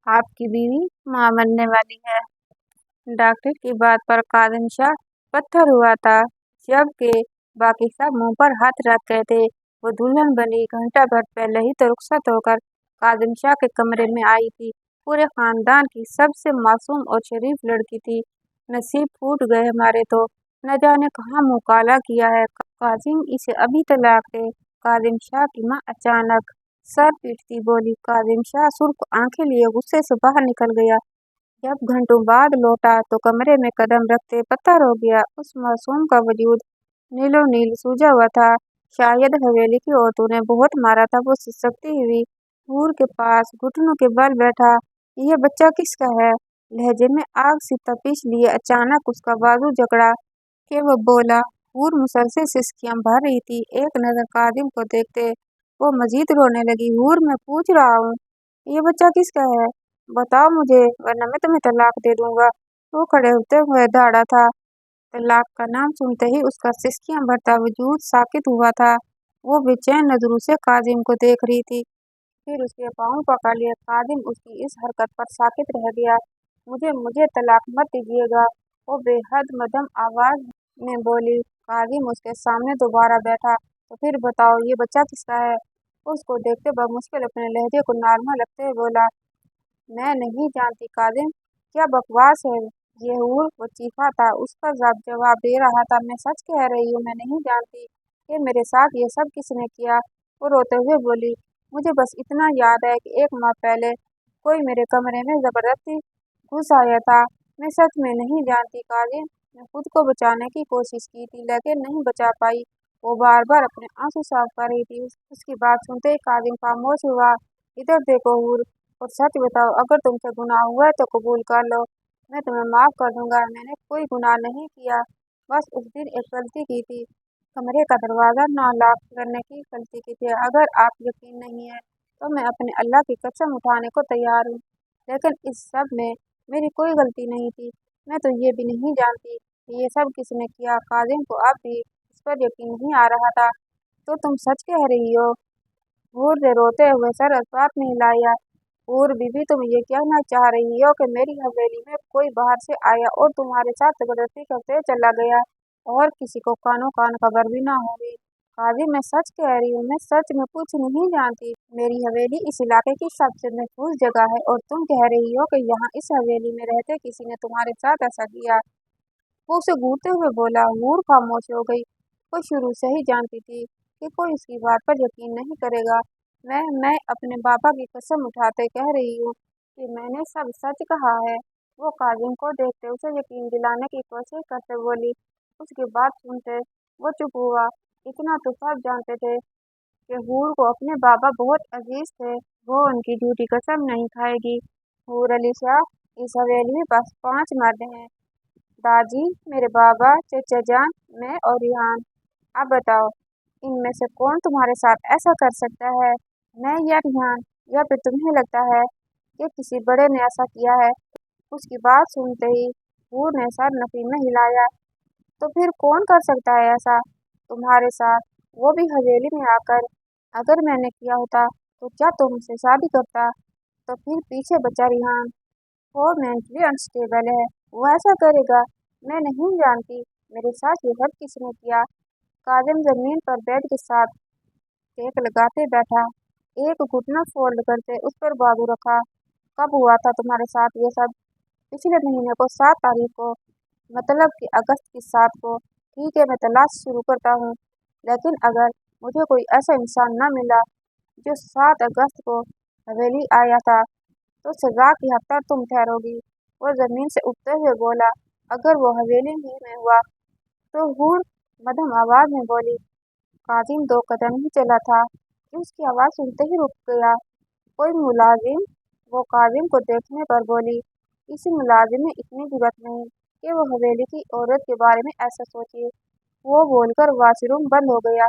आपकी बीवी मां बनने वाली है। डॉक्टर की बात पर कासिम शाह पत्थर हुआ था, जबकि बाकी सब मुंह पर हाथ रख गए थे। वो दुल्हन बनी घंटा भर पहले ही तो रुखसत होकर कासिम शाह के कमरे में आई थी। पूरे खानदान की सबसे मासूम और शरीफ लड़की थी। नसीब फूट गए हमारे तो, न जाने कहाँ मुंह काला किया है। कासिम, इसे अभी तलाक दे। कासिम शाह की माँ अचानक सर पीटती बोली। कासिम शाह सुर्ख आंखें लिए गुस्से से बाहर निकल गया। जब घंटों बाद लौटा तो कमरे में कदम रखते पत्थर हो गया। उस मासूम का वजूद नीलो नील सूजा हुआ था। शायद हवेली की औरतों ने बहुत मारा था। वो सिसकती हुई नूर के पास घुटनों के बल बैठा। यह बच्चा किसका है? लहजे में आग सी तपिश लिए अचानक उसका बाजू जकड़ा कि वो बोला। हूर मुसलसल सिसकियां भर रही थी। एक नजर कादिम को देखते वो मजीद रोने लगी। हूर, मैं पूछ रहा हूँ, ये बच्चा किसका है? बताओ मुझे, वरना मैं तुम्हें तलाक दे दूंगा। वो खड़े होते हुए दहाड़ा था। तलाक का नाम सुनते ही उसका सिसकियां भरता वजूद साकित हुआ था। वो बेचैन नजरों से काजिम को देख रही थी, फिर उसके पाँव पकड़ लिए। काजिम उसकी इस हरकत पर साकित रह गया। मुझे मुझे तलाक मत दीजिएगा, वो बेहद मध्यम आवाज में बोली। काजिम उसके सामने दोबारा बैठा। तो फिर बताओ, ये बच्चा किसका है? उसको देखते बमुश्किल अपने लहजे को नॉर्मल रखते हुए बोला। मैं नहीं जानती काजिम, क्या बकवास है ये हूर? वो चीखा था। उसका जवाब दे रहा था, मैं सच कह रही हूँ, मैं नहीं जानती कि मेरे साथ ये सब किसने किया। वो रोते हुए बोली। मुझे बस इतना याद है कि 1 माह पहले कोई मेरे कमरे में जबरदस्ती घुस आया था। मैं सच में नहीं जानती काजिम। मैं खुद को बचाने की कोशिश की थी, लेकिन नहीं बचा पाई। वो बार बार अपने आंसू साफ कर रही थी। उसकी बात सुनते ही काजिम खामोश हुआ। इधर देखो हूर, और सच बताओ, अगर तुमसे गुनाह हुआ है तो कबूल कर लो, मैं तुम्हें माफ कर दूंगा। मैंने कोई गुनाह नहीं किया, बस उस दिन एक गलती की थी, कमरे का दरवाजा ना लॉक करने की गलती की थी। अगर आप यकीन नहीं है तो मैं अपने अल्लाह की कसम उठाने को तैयार हूँ, लेकिन इस सब में मेरी कोई गलती नहीं थी। मैं तो ये भी नहीं जानती कि ये सब किसने किया। काजिम को अब भी इस पर यकीन नहीं आ रहा था। तो तुम सच कह रही हो? हूर ने रोते हुए सर साथ में हिलाया। और बीबी, तुम ये कहना चाह रही हो कि मेरी हवेली में कोई बाहर से आया और तुम्हारे साथ जबरदस्ती करते चला गया, और किसी को कानो कान खबर भी ना होगी? काजी, मैं सच कह रही हूँ, मैं सच में कुछ नहीं जानती। मेरी हवेली इस इलाके की सबसे महफूज जगह है, और तुम कह रही हो कि यहाँ इस हवेली में रहते किसी ने तुम्हारे साथ ऐसा किया? वो उसे घूरते हुए बोला। हूर खामोश हो गई। वो शुरू से ही जानती थी कि कोई उसकी बात पर यकीन नहीं करेगा। मैं अपने बाबा की कसम उठाते कह रही हूँ कि मैंने सब सच कहा है। वो काजिम को देखते उसे यकीन दिलाने की कोशिश करते बोली। उसकी बात सुनते वो चुप हुआ। इतना तो सब जानते थे कि हूर को अपने बाबा बहुत अजीज थे। वो उनकी झूठी कसम नहीं खाएगी। हूर अली शाह, इस हवेली में बस 5 मर्द हैं, दादी, मेरे बाबा, चचा जान, मैं और रिहान। अब बताओ, इनमें से कौन तुम्हारे साथ ऐसा कर सकता है? मैं या रिहान? या फिर तुम्हें लगता है कि किसी बड़े ने ऐसा किया है? उसकी बात सुनते ही हूर ने सर नफी में हिलाया। तो फिर कौन कर सकता है ऐसा तुम्हारे साथ, वो भी हवेली में आकर? अगर मैंने किया होता तो क्या तुमसे शादी करता? तो फिर पीछे बचा रिहान। वो मेंटली अनस्टेबल है, वो ऐसा करेगा? मैं नहीं जानती। मेरे साथ ये सब किसने किया? काजिम जमीन पर बेड के साथ टेक लगाते बैठा, एक घुटना फोल्ड करके उस पर बाजू रखा। कब हुआ था तुम्हारे साथ ये सब? पिछले महीने को 7 तारीख को, मतलब कि अगस्त की 7 को। ठीक है, मैं तलाश शुरू करता हूँ, लेकिन अगर मुझे कोई ऐसा इंसान न मिला जो 7 अगस्त को हवेली आया था, तो सजा की हद तक तुम ठहरोगी। वो जमीन से उठते हुए बोला। अगर वो हवेली ही में हुआ तो? हूर मध्यम आवाज में बोली। काजिम 2 कदम ही चला था कि उसकी आवाज सुनते ही रुक गया। कोई मुलाजिम? वो काजिम को देखने पर बोली। किसी मुलाजिम में इतनी जुर्रत नहीं कि वो हवेली की औरत के बारे में ऐसा सोचे। वो बोलकर वॉशरूम बंद हो गया।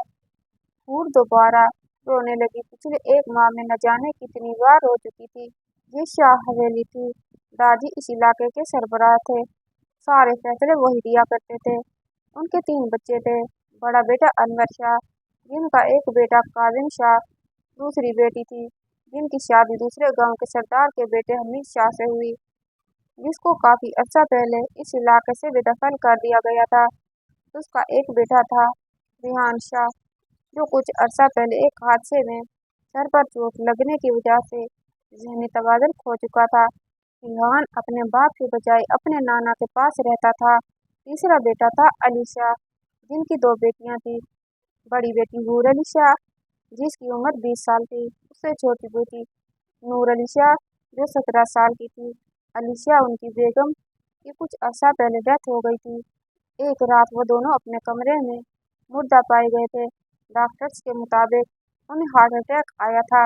हूर दोबारा रोने लगी। पिछले 1 माह में न जाने कितनी बार रो चुकी थी। ये शाह हवेली थी। दादी इस इलाके के सरबराह थे। सारे फैसले वही दिया करते थे। उनके 3 बच्चे थे। बड़ा बेटा अनवर शाह, जिनका एक बेटा काजिम शाह, दूसरी बेटी थी जिनकी शादी दूसरे गांव के सरदार के बेटे हमीद शाह से हुई, जिसको काफी अर्सा पहले इस इलाके से बेदखल कर दिया गया था। उसका एक बेटा था रिहान शाह, जो कुछ अर्सा पहले एक हादसे में सर पर चोट लगने की वजह से जहनी तवाज़ुन खो चुका था। रिहान अपने बाप के बजाय अपने नाना के पास रहता था। तीसरा बेटा था अली शाह, जिनकी 2 बेटियां थीं। बड़ी बेटी हूर अली शाह, जिसकी उम्र 20 साल थी। उससे छोटी बेटी नूर अली शाह, जो 17 साल की थी। अली शाह उनकी बेगम की कुछ अर्सा पहले डेथ हो गई थी। एक रात वो दोनों अपने कमरे में मुर्दा पाए गए थे। डॉक्टर्स के मुताबिक उन्हें हार्ट अटैक आया था।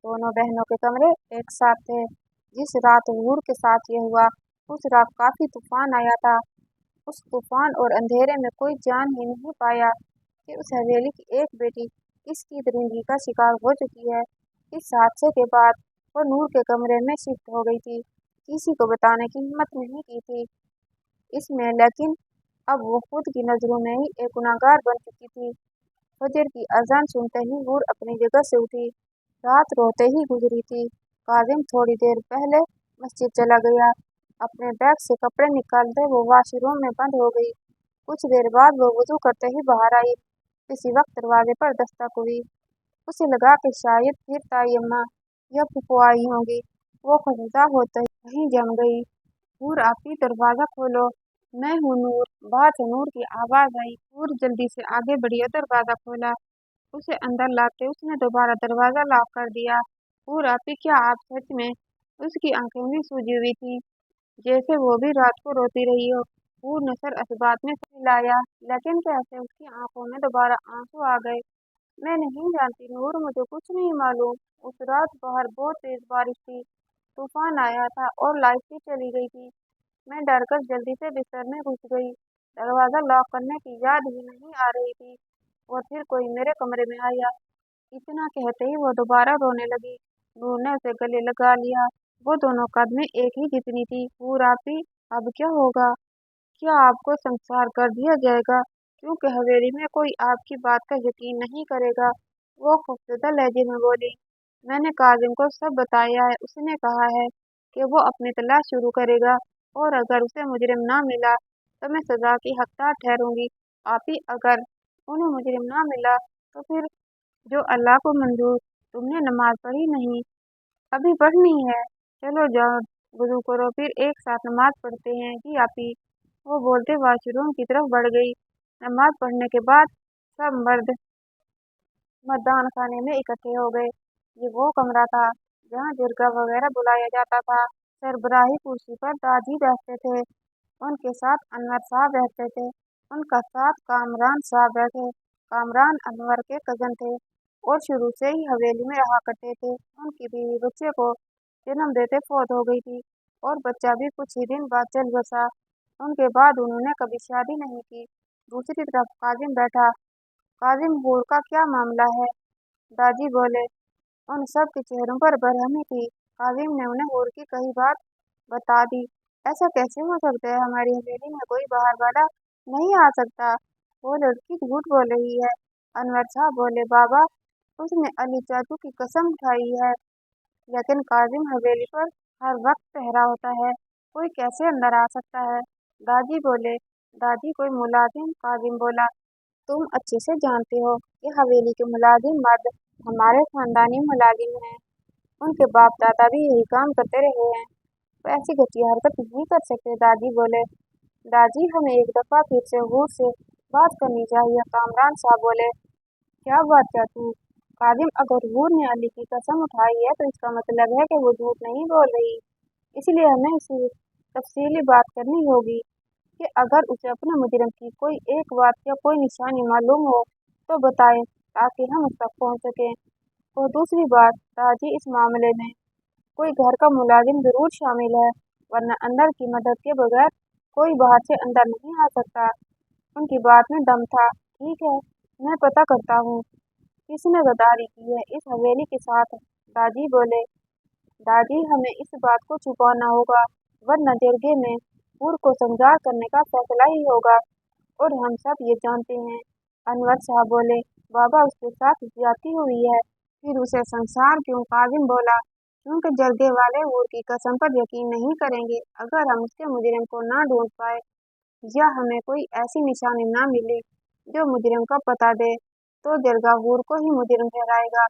दोनों बहनों के कमरे एक साथ थे। जिस रात हूर के साथ ये हुआ, उस रात काफी तूफान आया था। उस तूफान और अंधेरे में कोई जान ही नहीं पाया कि उस हवेली की एक बेटी किसकी दरिंदगी का शिकार हो चुकी है। इस हादसे के बाद वो नूर के कमरे में शिफ्ट हो गई थी। किसी को बताने की हिम्मत नहीं की थी इसमें, लेकिन अब वो खुद की नजरों में ही एक गुनहगार बन चुकी थी। फजर की अजान सुनते ही हूर अपनी जगह से उठी। रात रोते ही गुजरी थी। काजिम थोड़ी देर पहले मस्जिद चला गया। अपने बैग से कपड़े निकालते वो वॉशरूम में बंद हो गई। कुछ देर बाद वो वुजू करते ही बाहर आई। किसी वक्त दरवाजे पर दस्तक हुई। उसे लगा कि शायद फिर ताई अम्मा या फूफो आई होंगी। वो खफीदा होते ही वहीं जम गई। हूर आपी, दरवाजा खोलो, मैं हूँ नूर। बाहर से नूर की आवाज आई। हूर जल्दी से आगे बढ़ी और दरवाजा खोला। उसे अंदर लाते उसने दोबारा दरवाजा लॉक कर दिया। हूर आपी, क्या आप सच में? उसकी आंखें भी सूजी हुई थी, जैसे वो भी रात को रोती रही हो। हूर ने सर असबात में हिलाया, लेकिन कैसे उसकी आंखों में दोबारा आंसू आ गए। मैं नहीं जानती नूर, मुझे कुछ नहीं मालूम। उस रात बाहर बहुत तेज बारिश थी, तूफान आया था और लाइट भी चली गई थी। मैं डरकर जल्दी से बिस्तर में घुस गई। दरवाजा लॉक करने की याद ही नहीं आ रही थी और फिर कोई मेरे कमरे में आया। इतना कहते ही वो दोबारा रोने लगी। नूर ने उसे गले लगा लिया। वो दोनों कद में एक ही जितनी थी। हूर आपी, अब क्या होगा? क्या आपको संसार कर दिया जाएगा? क्योंकि हवेली में कोई आपकी बात का यकीन नहीं करेगा। वो खौफजदा लहजे में बोली। मैंने काजिम को सब बताया है। उसने कहा है कि वो अपनी तलाश शुरू करेगा और अगर उसे मुजरिम ना मिला तो मैं सजा की हकदार ठहरूंगी। आपी, अगर उन्हें मुजरिम ना मिला तो फिर जो अल्लाह को मंजूर। तुमने नमाज पढ़ी नहीं? अभी पढ़नी है। चलो जाओ, वुजू करो, फिर एक साथ नमाज पढ़ते हैं। जी आपी, वो बोलते वॉशरूम की तरफ बढ़ गई। नमाज पढ़ने के बाद सब मर्द मतदान खाने में इकट्ठे हो गए। ये वो कमरा था जहाँ जिरगा वगैरह बुलाया जाता था। सरबराही कुर्सी पर दादी बैठते थे। उनके साथ अनवर साहब बैठते थे। उनका साथ कामरान साहब बैठे। कामरान अनवर के कजन थे और शुरू से ही हवेली में रहा करते थे। उनकी बीवी बच्चे को जन्म देते फौत हो गई थी और बच्चा भी कुछ ही दिन बाद चल बसा। उनके बाद उन्होंने कभी शादी नहीं की। दूसरी तरफ काजिम बैठा। काजिम, हूर का क्या मामला है? दादी बोले। उन सब के चेहरों पर बरहमी थी। काजिम ने उन्हें हूर की कही बात बता दी। ऐसा कैसे हो सकता है? हमारी हवेली में कोई बाहर वाला नहीं आ सकता। वो लड़की झूठ बोल रही है। अनवर साहब बोले, बाबा, उसने अली चाचू की कसम उठाई है। लेकिन काजिम, हवेली पर हर वक्त पहरा होता है, कोई कैसे अंदर आ सकता है? दादी बोले। दादी, कोई मुलाजिम? काजिम बोला। तुम अच्छे से जानते हो कि हवेली के मुलाजिम मर्द हमारे खानदानी मुलाजिम हैं। उनके बाप दादा भी यही काम करते रहे हैं। तो ऐसी घटिया हरकत नहीं कर सकते। दादी बोले। दादी, हमें एक दफा फिर से हूर से बात करनी चाहिए। कामरान साहब बोले। क्या बात चाचू? काजिम, अगर हूर ने अली की कसम उठाई है तो इसका मतलब है कि वो झूठ नहीं बोल रही। इसलिए हमें इसी तफसीली बात करनी होगी कि अगर उसे अपने मुजरिम की कोई एक बात या कोई निशानी मालूम हो तो बताए, ताकि हम उस तक पहुंच सकें। और दूसरी बात दादी, इस मामले में कोई घर का मुलाजिम जरूर शामिल है, वरना अंदर की मदद के बगैर कोई बाहर से अंदर नहीं आ सकता। उनकी बात में दम था। ठीक है, मैं पता करता हूँ किसने गद्दारी की है इस हवेली के साथ। दादी बोले। दादी, हमें इस बात को छुपाना होगा, वरना जरगे में हूर को संजार करने का फैसला ही होगा और हम सब ये जानते हैं। अनवर साहब बोले। बाबा, उसके साथ ज्यादती हुई है। फिर उसे संसार क्यों? काजिम बोला, क्योंकि जर्दे वाले हूर की कसम पर यकीन नहीं करेंगे। अगर हम उसके मुजरिम को ना ढूंढ पाए या हमें कोई ऐसी निशानी ना मिली जो मुजरिम का पता दे, तो जरगा हूर को ही मुजरिम ठहराएगा।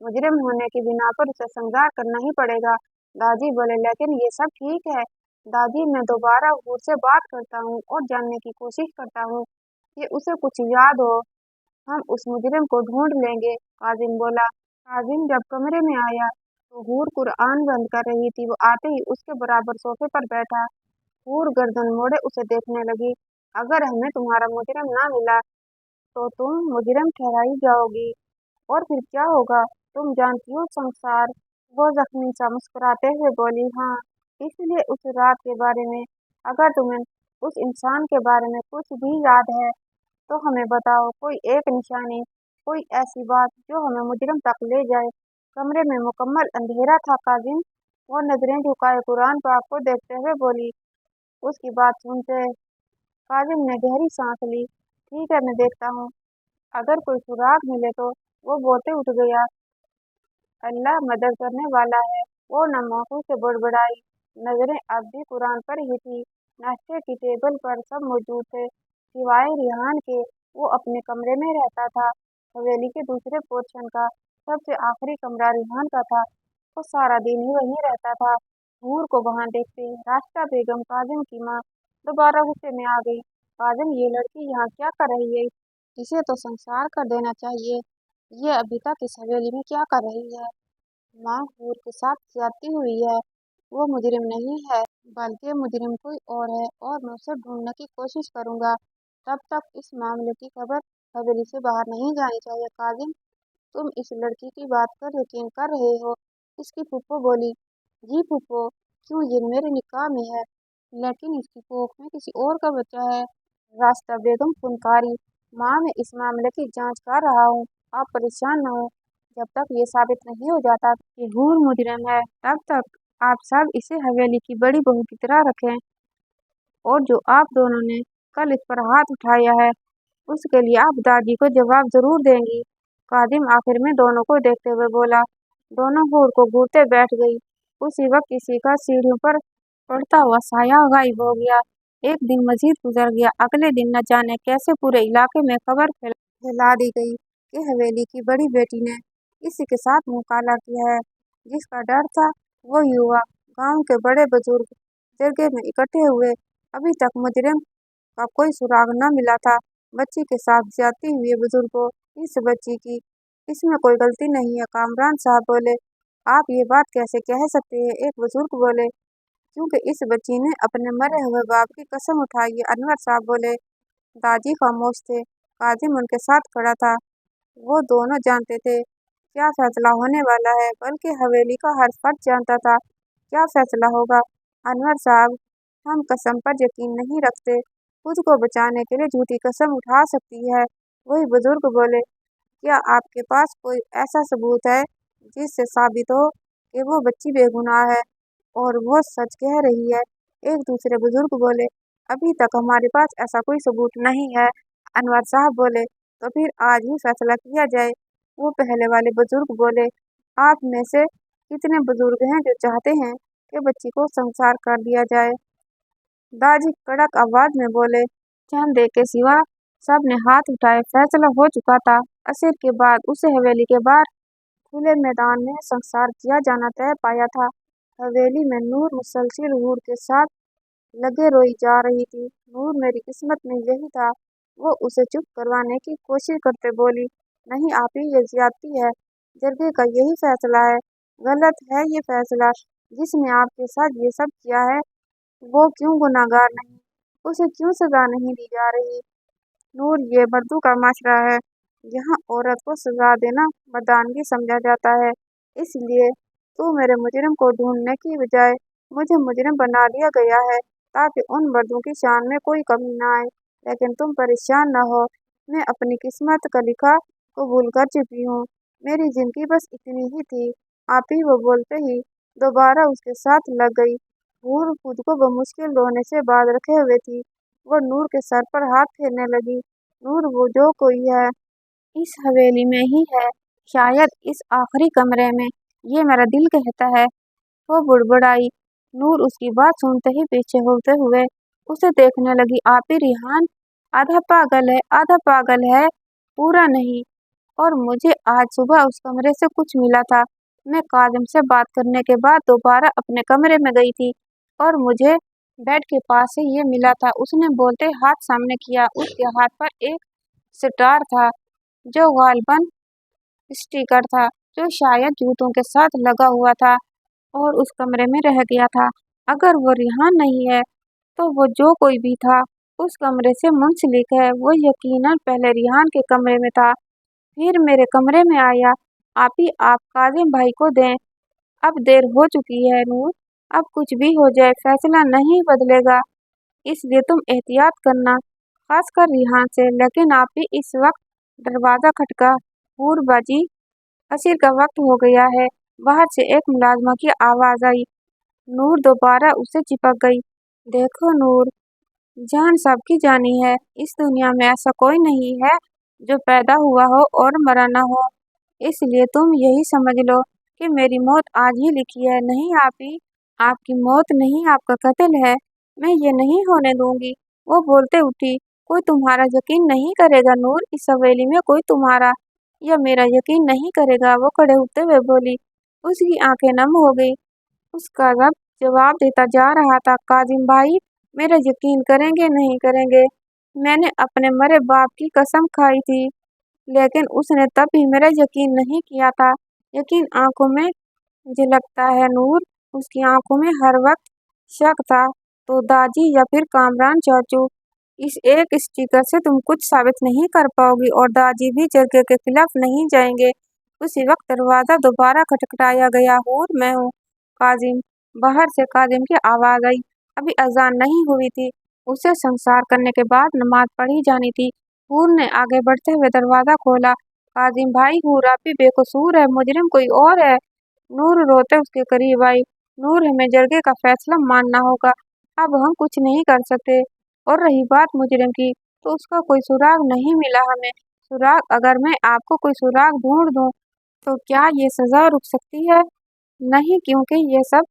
मुजरिम होने की बिना पर उसे संसार करना ही पड़ेगा। दादी बोले, लेकिन ये सब ठीक है दादी, मैं दोबारा हूर से बात करता हूँ और जानने की कोशिश करता हूँ कि उसे कुछ याद हो। हम उस मुजरिम को ढूंढ लेंगे, काजिम बोला। काजिम जब कमरे में आया तो हूर कुरान बंद कर रही थी। वो आते ही उसके बराबर सोफे पर बैठा। हूर गर्दन मोड़े उसे देखने लगी। अगर हमें तुम्हारा मुजरिम ना मिला तो तुम मुजरिम ठहराई जाओगी, और फिर क्या होगा तुम जानती हो संसार। वो जख्मी सा मुस्कुराते हुए बोली, हाँ, इसलिए उस रात के बारे में, अगर तुम्हें उस इंसान के बारे में कुछ भी याद है तो हमें बताओ, कोई एक निशानी, कोई ऐसी बात जो हमें मुजरिम तक ले जाए। कमरे में मुकम्मल अंधेरा था। काजिम वो नजरें झुकाए कुरान पाक को देखते हुए बोली। उसकी बात सुनते काजिम ने गहरी सांस ली। ठीक है, मैं देखता हूँ, अगर कोई सुराग मिले तो। वो बोलते उठ गया, अल्लाह मदद करने वाला है। वो नमों से बड़बड़ाई। नजरें अब भी कुरान पर ही थी। नाश्ते की टेबल पर सब मौजूद थे सिवाय रिहान के। वो अपने कमरे में रहता था। हवेली के दूसरे पोर्शन का सबसे आखिरी कमरा रिहान का था। वो सारा दिन ही वहीं रहता था। नूर को वहां देखते रास्ता बेगम, काजिम की माँ, दोबारा गुस्से में आ गई। काजिम, ये लड़की यहाँ क्या कर रही है? इसे तो संसार कर देना चाहिए। ये अभी तक इस हवेली में क्या कर रही है? माँ, हूर के साथ ज्यादती हुई है। वो मुजरिम नहीं है, बल्कि मुजरिम कोई और है, और मैं उसे ढूंढने की कोशिश करूंगा। तब तक इस मामले की खबर हवेली से बाहर नहीं जानी चाहिए। काजिम, तुम इस लड़की की बात पर यकीन कर रहे हो? इसकी फूफो बोली। जी फूफो, क्यों, ये मेरे निकाह में है, लेकिन इसकी कोख में किसी और का बच्चा है। रास्ता बेगम फुनकारी। माँ, मैं इस मामले की जांच कर रहा हूँ, आप परेशान न हो। जब तक ये साबित नहीं हो जाता कि हूर मुजरिम है, तब तक आप सब इसे हवेली की बड़ी बहू की तरह रखें, और जो आप दोनों ने कल इस पर हाथ उठाया है उसके लिए आप दादी को जवाब जरूर देंगी। कादिम आखिर में दोनों को देखते हुए बोला। दोनों हूर को घूरते बैठ गई। उसी वक्त किसी का सीढ़ियों पर पड़ता हुआ साया गायब हो गया। एक दिन मजीद गुजर गया। अगले दिन न जाने कैसे पूरे इलाके में खबर फैला दी गई कि हवेली की बड़ी बेटी ने किसी के साथ मुंह काला किया है। जिसका डर था वो युवा। गांव के बड़े बुजुर्ग जरगे में इकट्ठे हुए। अभी तक मुजरिम का कोई सुराग न मिला था। बच्ची के साथ ज्यादती हुई है बुजुर्गों, इस बच्ची की, इसमें कोई गलती नहीं है। कामरान साहब बोले। आप ये बात कैसे कह सकते हैं? एक बुजुर्ग बोले। क्योंकि इस बच्ची ने अपने मरे हुए बाप की कसम उठाई है। अनवर साहब बोले। दादी खामोश थे। काजिम उनके साथ खड़ा था। वो दोनों जानते थे क्या फैसला होने वाला है, बल्कि हवेली का हर फर्द जानता था क्या फैसला होगा। अनवर साहब, हम कसम पर यकीन नहीं रखते, खुद को बचाने के लिए झूठी कसम उठा सकती है। वही बुजुर्ग बोले, क्या आपके पास कोई ऐसा सबूत है जिससे साबित हो कि वो बच्ची बेगुनाह है और वो सच कह रही है? एक दूसरे बुजुर्ग बोले, अभी तक हमारे पास ऐसा कोई सबूत नहीं है। अनवर साहब बोले, तो फिर आज ही फैसला किया जाए। वो पहले वाले बुजुर्ग बोले, आप में से कितने बुजुर्ग हैं जो चाहते हैं कि बच्ची को संसार कर दिया जाए? दादी कड़क आवाज में बोले। चंद एक के सिवा सब ने हाथ उठाए। फैसला हो चुका था। असर के बाद उसे हवेली के बाहर खुले मैदान में संसार किया जाना तय पाया था। हवेली में नूर मुसलसल हूर के साथ लगे रोई जा रही थी। नूर, मेरी किस्मत में यही था। वो उसे चुप करवाने की कोशिश करते बोली, नहीं आप ही, ये ज्यादती है। जरगे का यही फैसला है। गलत है ये फैसला। जिसने आपके साथ ये सब किया है वो क्यों गुनाहगार नहीं? उसे क्यों सजा नहीं दी जा रही? नूर, ये मर्दों का माशरा है। यहाँ औरत को सजा देना मर्दानगी समझा जाता है। इसलिए तू मेरे मुजरिम को ढूंढने की बजाय मुझे मुजरिम बना लिया गया है, ताकि उन मर्दों की शान में कोई कमी न आए। लेकिन तुम परेशान न हो, मैं अपनी किस्मत का लिखा कबूल कर चुकी हूँ। मेरी जिंदगी बस इतनी ही थी। आप ही, वो बोलते ही दोबारा उसके साथ लग गई। हूर खुद को बमुश्किल रोने से बांध रखे हुए थी। वो नूर के सर पर हाथ फेरने लगी। नूर, वो जो कोई है इस हवेली में ही है, शायद इस आखिरी कमरे में, ये मेरा दिल कहता है, वो बुड़बुड़ाई। नूर उसकी बात सुनते ही पीछे होते हुए उसे देखने लगी। आपी रिहान आधा पागल है, पूरा नहीं। और मुझे आज सुबह उस कमरे से कुछ मिला था। मैं काजिम से बात करने के बाद दोबारा अपने कमरे में गई थी और मुझे बेड के पास से ये मिला था। उसने बोलते हाथ सामने किया। उसके हाथ पर एक सितार था जो गालबन स्टिकर था, जो शायद जूतों के साथ लगा हुआ था और उस कमरे में रह गया था। अगर वो रिहान नहीं है तो वो जो कोई भी था उस कमरे से मुंसलिक है। वो यकीनन पहले रिहान के कमरे में था, फिर मेरे कमरे में आया। आप काजिम भाई को दें, अब देर हो चुकी है नूर। अब कुछ भी हो जाए फैसला नहीं बदलेगा, इसलिए तुम एहतियात करना, खासकर रिहान से। लेकिन आप ही इस वक्त दरवाजा खटका। हूर बाजी, असीर का वक्त हो गया है। बाहर से एक मुलाजमा की आवाज आई। नूर दोबारा उसे चिपक गई। देखो नूर, जान सबकी जानी है। इस दुनिया में ऐसा कोई नहीं है जो पैदा हुआ हो और मरा ना हो। इसलिए तुम यही समझ लो कि मेरी मौत आज ही लिखी है। नहीं आपी, आपकी मौत नहीं, आपका कत्ल है। मैं ये नहीं होने दूंगी। वो बोलते उठी। कोई तुम्हारा यकीन नहीं करेगा नूर, इस हवेली में कोई तुम्हारा या मेरा यकीन नहीं करेगा। वो खड़े होते हुए बोली। उसकी आंखें नम हो गई। उसका रब जवाब देता जा रहा था। काजिम भाई, मेरा यकीन करेंगे नहीं करेंगे? मैंने अपने मरे बाप की कसम खाई थी, लेकिन उसने तब भी मेरा यकीन नहीं किया था। यकीन आंखों में झलकता है नूर। उसकी आंखों में हर वक्त शक था। तो दादी या फिर कामरान चाचू, इस एक स्टिकर से तुम कुछ साबित नहीं कर पाओगी और दादी भी जरगे के खिलाफ नहीं जाएंगे। उसी वक्त दरवाजा दोबारा खटखटाया गया। हूर, मैं हूँ काजिम। बाहर से काजिम की आवाज आई। अभी अजान नहीं हुई थी, उसे संस्कार करने के बाद नमाज पढ़ी जानी थी। हूर ने आगे बढ़ते हुए दरवाजा खोला। काजिम भाई, हूर आप ही बेकसूर है, मुजरिम कोई और है। नूर रोते उसके करीब आई। नूर, हमें जरगे का फैसला मानना होगा, अब हम कुछ नहीं कर सकते। और रही बात मुजरिम की, तो उसका कोई सुराग नहीं मिला हमें। सुराग, अगर मैं आपको कोई सुराग ढूंढ दूं तो क्या ये सजा रुक सकती है? नहीं, क्योंकि ये सब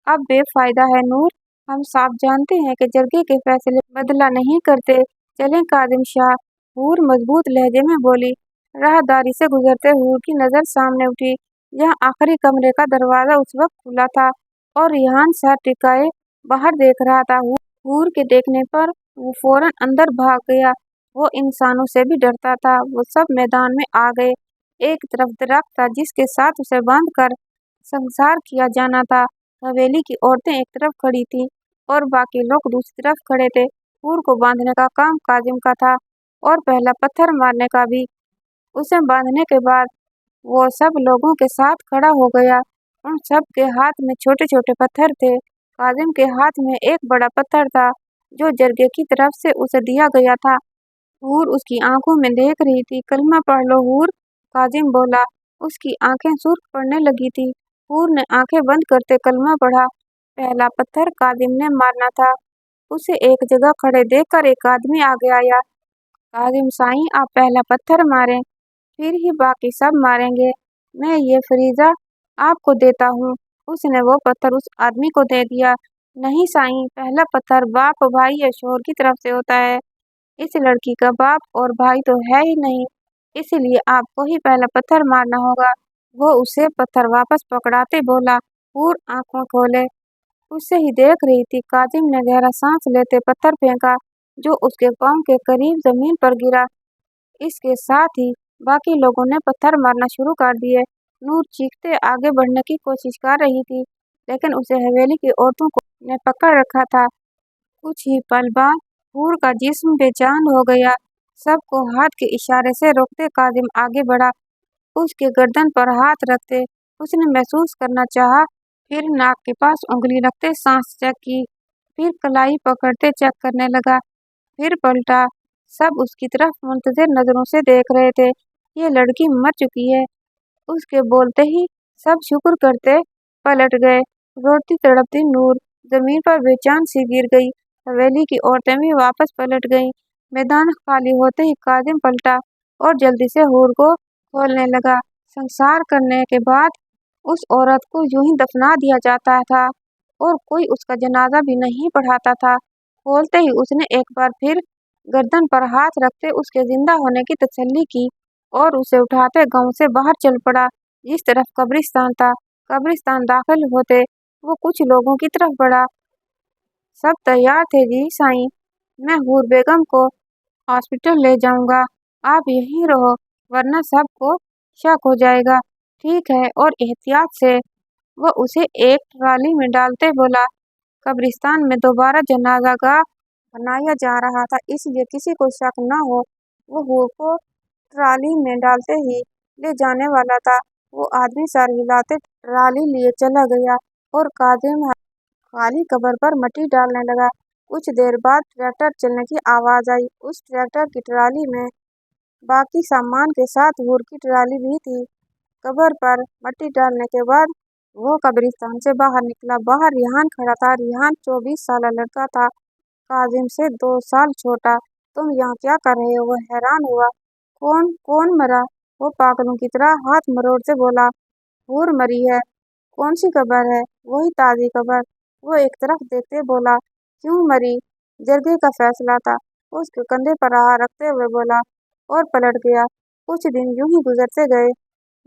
अब बेफायदा है नूर। हम साफ जानते हैं कि जरगे के फैसले बदला नहीं करते। चलें काजिम शाह, हूर मजबूत लहजे में बोली। राहदारी से गुजरते हूर की नजर सामने उठी, जहाँ आखिरी कमरे का दरवाजा उस वक्त खुला था और रिहान सर टिकाए बाहर देख रहा था। हूर के देखने पर वो फौरन अंदर भाग गया। वो इंसानों से भी डरता था। वो सब मैदान में आ गए। एक तरफ दरख्त था जिसके साथ उसे बांध कर संसार किया जाना था। हवेली की औरतें एक तरफ खड़ी थीं और बाकी लोग दूसरी तरफ खड़े थे। हूर को बांधने का काम काजिम का था और पहला पत्थर मारने का भी। उसे बांधने के बाद वो सब लोगों के साथ खड़ा हो गया। उन सब के हाथ में छोटे छोटे पत्थर थे। काजिम के हाथ में एक बड़ा पत्थर था जो जरगे की तरफ से उसे दिया गया था। हूर उसकी आंखों में देख रही थी। कलमा पढ़ लो हूर, काजिम बोला। उसकी आंखें सुर्ख पड़ने लगी थी। हूर ने आंखें बंद करते कलमा पढ़ा। पहला पत्थर काजिम ने मारना था। उसे एक जगह खड़े देखकर एक आदमी आगे आया। काजिम साईं, आप पहला पत्थर मारें, फिर ही बाकी सब मारेंगे। मैं ये फरीजा आपको देता हूँ। उसने वो पत्थर उस आदमी को दे दिया। नहीं साईं, पहला पत्थर बाप, भाई या शोहर की तरफ से होता है। इस लड़की का बाप और भाई तो है ही नहीं, इसलिए आपको ही पहला पत्थर मारना होगा। वो उसे पत्थर वापस पकड़ाते बोला। हूर आंखें खोले उसे ही देख रही थी। काजिम ने गहरा सांस लेते पत्थर फेंका, जो उसके पांव के करीब जमीन पर गिरा। इसके साथ ही बाकी लोगों ने पत्थर मारना शुरू कर दिए। नूर चीखते आगे बढ़ने की कोशिश कर रही थी, लेकिन उसे हवेली की औरतों को ने पकड़ रखा था। कुछ ही पल बाद हूर का जिस्म बेजान हो गया। सबको हाथ के इशारे से रोकते काजिम आगे बढ़ा। उसके गर्दन पर हाथ रखते उसने महसूस करना चाहा, फिर नाक के पास उंगली रखते सांस चेक की, फिर कलाई पकड़ते चेक करने लगा, फिर पलटा। सब उसकी तरफ मुंतजिर नजरों से देख रहे थे। ये लड़की मर चुकी है। उसके बोलते ही सब शुक्र करते पलट गए। रोती तड़पती नूर जमीन पर बेचैन सी गिर गई। हवेली की औरतें भी वापस पलट गईं। मैदान खाली होते ही काजिम पलटा और जल्दी से हूर को खोलने लगा। संस्कार करने के बाद उस औरत को यूं ही दफना दिया जाता था और कोई उसका जनाजा भी नहीं पढ़ाता था। खोलते ही उसने एक बार फिर गर्दन पर हाथ रखते उसके जिंदा होने की तसल्ली की और उसे उठाते गांव से बाहर चल पड़ा, जिस तरफ कब्रिस्तान था। कब्रिस्तान दाखिल होते वो कुछ लोगों की तरफ बढ़ा। सब तैयार थे जी साईं, मैं हूर बेगम को हॉस्पिटल ले जाऊंगा, आप यहीं रहो वरना सबको शक हो जाएगा। ठीक है, और एहतियात से वो उसे एक ट्राली में डालते बोला। कब्रिस्तान में दोबारा जनाजा गाह बनाया जा रहा था, इसलिए किसी को शक न हो। वो हूर को ट्राली में डालते ही ले जाने वाला था। वो आदमी सर हिलाते ट्राली लिए चला गया और कादिम खाली कब्र पर मिट्टी डालने लगा। कुछ देर बाद ट्रैक्टर चलने की आवाज आई। उस ट्रैक्टर की ट्राली में बाकी सामान के साथ हूर की ट्राली भी थी। कब्र पर मिट्टी डालने के बाद वो कब्रिस्तान से बाहर निकला। बाहर रिहान खड़ा था। रिहान 24 साल लड़का था, काजिम से 2 साल छोटा। तुम यहाँ क्या कर रहे हो? वो हैरान हुआ। कौन कौन मरा? वो पागलों की तरह हाथ मरोड़ते बोला। हूर मरी है। कौन सी कब्र है? वही ताजी कब्र। वो एक तरफ देखते बोला। क्यों मरी? जरगे का फैसला था। उसके कंधे पर हाथ रखते हुए बोला और पलट गया। कुछ दिन यूं ही गुजरते गए।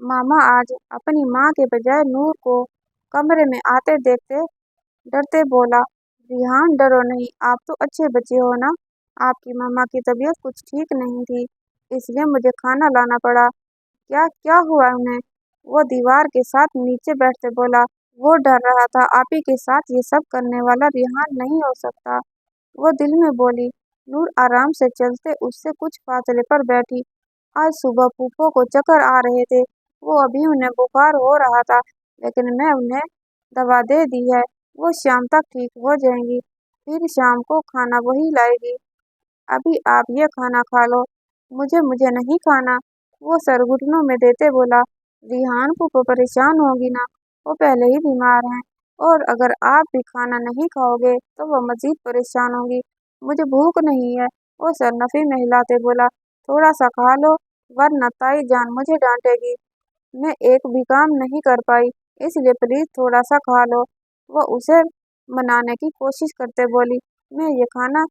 मामा आज अपनी माँ के बजाय नूर को कमरे में आते देखते डरते बोला। रिहान डरो नहीं, आप तो अच्छे बच्चे हो ना। आपकी मामा की तबीयत कुछ ठीक नहीं थी, इसलिए मुझे खाना लाना पड़ा। क्या क्या हुआ उन्हें? वो दीवार के साथ नीचे बैठते बोला। वो डर रहा था आप ही के साथ ये सब करने वाला रिहान नहीं हो सकता। वो दिल में बोली। नूर आराम से चलते उससे कुछ फासले पर बैठी। आज सुबह फूफो को चक्कर आ रहे थे। वो अभी उन्हें बुखार हो रहा था, लेकिन मैं उन्हें दवा दे दी है। वो शाम तक ठीक हो जाएंगी। फिर शाम को खाना वही लाएगी। अभी आप ये खाना खा लो। मुझे मुझे नहीं खाना। वो सर घुटनों में देते बोला। रिहान फूफो परेशान होगी ना, वो पहले ही बीमार हैं, और अगर आप भी खाना नहीं खाओगे तो वो मजीद परेशान होगी। मुझे भूख नहीं है। वो सर नफी में हिलाते बोला। थोड़ा सा खा लो, वरना ताई जान मुझे डांटेगी। मैं एक भी काम नहीं कर पाई, इसलिए प्लीज थोड़ा सा खा लो। वो उसे मनाने की कोशिश करते बोली। मैं ये खाना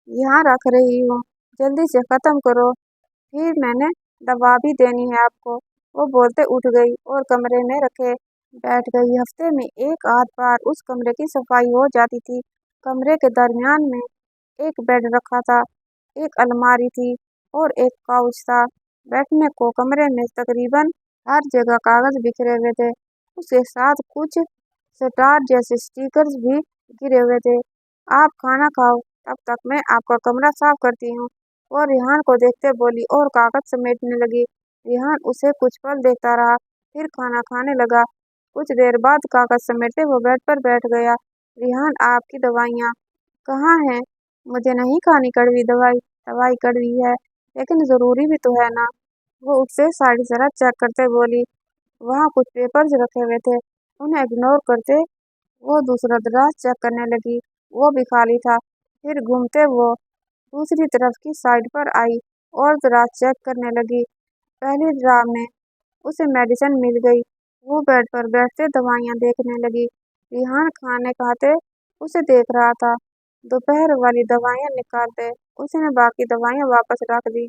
यहाँ रख रही हूँ, जल्दी से खत्म करो, फिर मैंने दवा भी देनी है आपको। वो बोलते उठ गई और कमरे में रखे बैठ गई। हफ्ते में एक आध बार उस कमरे की सफाई हो जाती थी। कमरे के दरमियान में एक बेड रखा था, एक अलमारी थी और एक काउच था। बैठने को कमरे में तकरीबन हर जगह कागज बिखरे हुए थे। उसके साथ कुछ स्टार जैसे स्टिकर्स भी गिरे हुए थे। आप खाना खाओ, तब तक मैं आपका कमरा साफ करती हूँ। वो रिहान को देखते बोली और कागज समेटने लगी। रिहान उसे कुछ पल देखता रहा, फिर खाना खाने लगा। कुछ देर बाद कागज समेटते वो बेड पर बैठ गया। रिहान आपकी दवाइयाँ कहाँ हैं? मुझे नहीं खानी कड़वी दवाई। दवाई कड़वी है, लेकिन जरूरी भी तो है ना। वो उससे सारी जरा चेक करते बोली। वहाँ कुछ पेपर्स रखे हुए थे, उन्हें इग्नोर करते वो दूसरा दराज चेक करने लगी। वो भी खाली था। फिर घूमते वो दूसरी तरफ की साइड पर आई और दराज चेक करने लगी। पहली ड्रा में उसे मेडिसिन मिल गई। वो बेड पर बैठते दवाइयाँ देखने लगी। रिहान खाने खाते उसे देख रहा था। दोपहर वाली दवाइयाँ निकालते उसने बाकी दवाइयाँ वापस रख दी।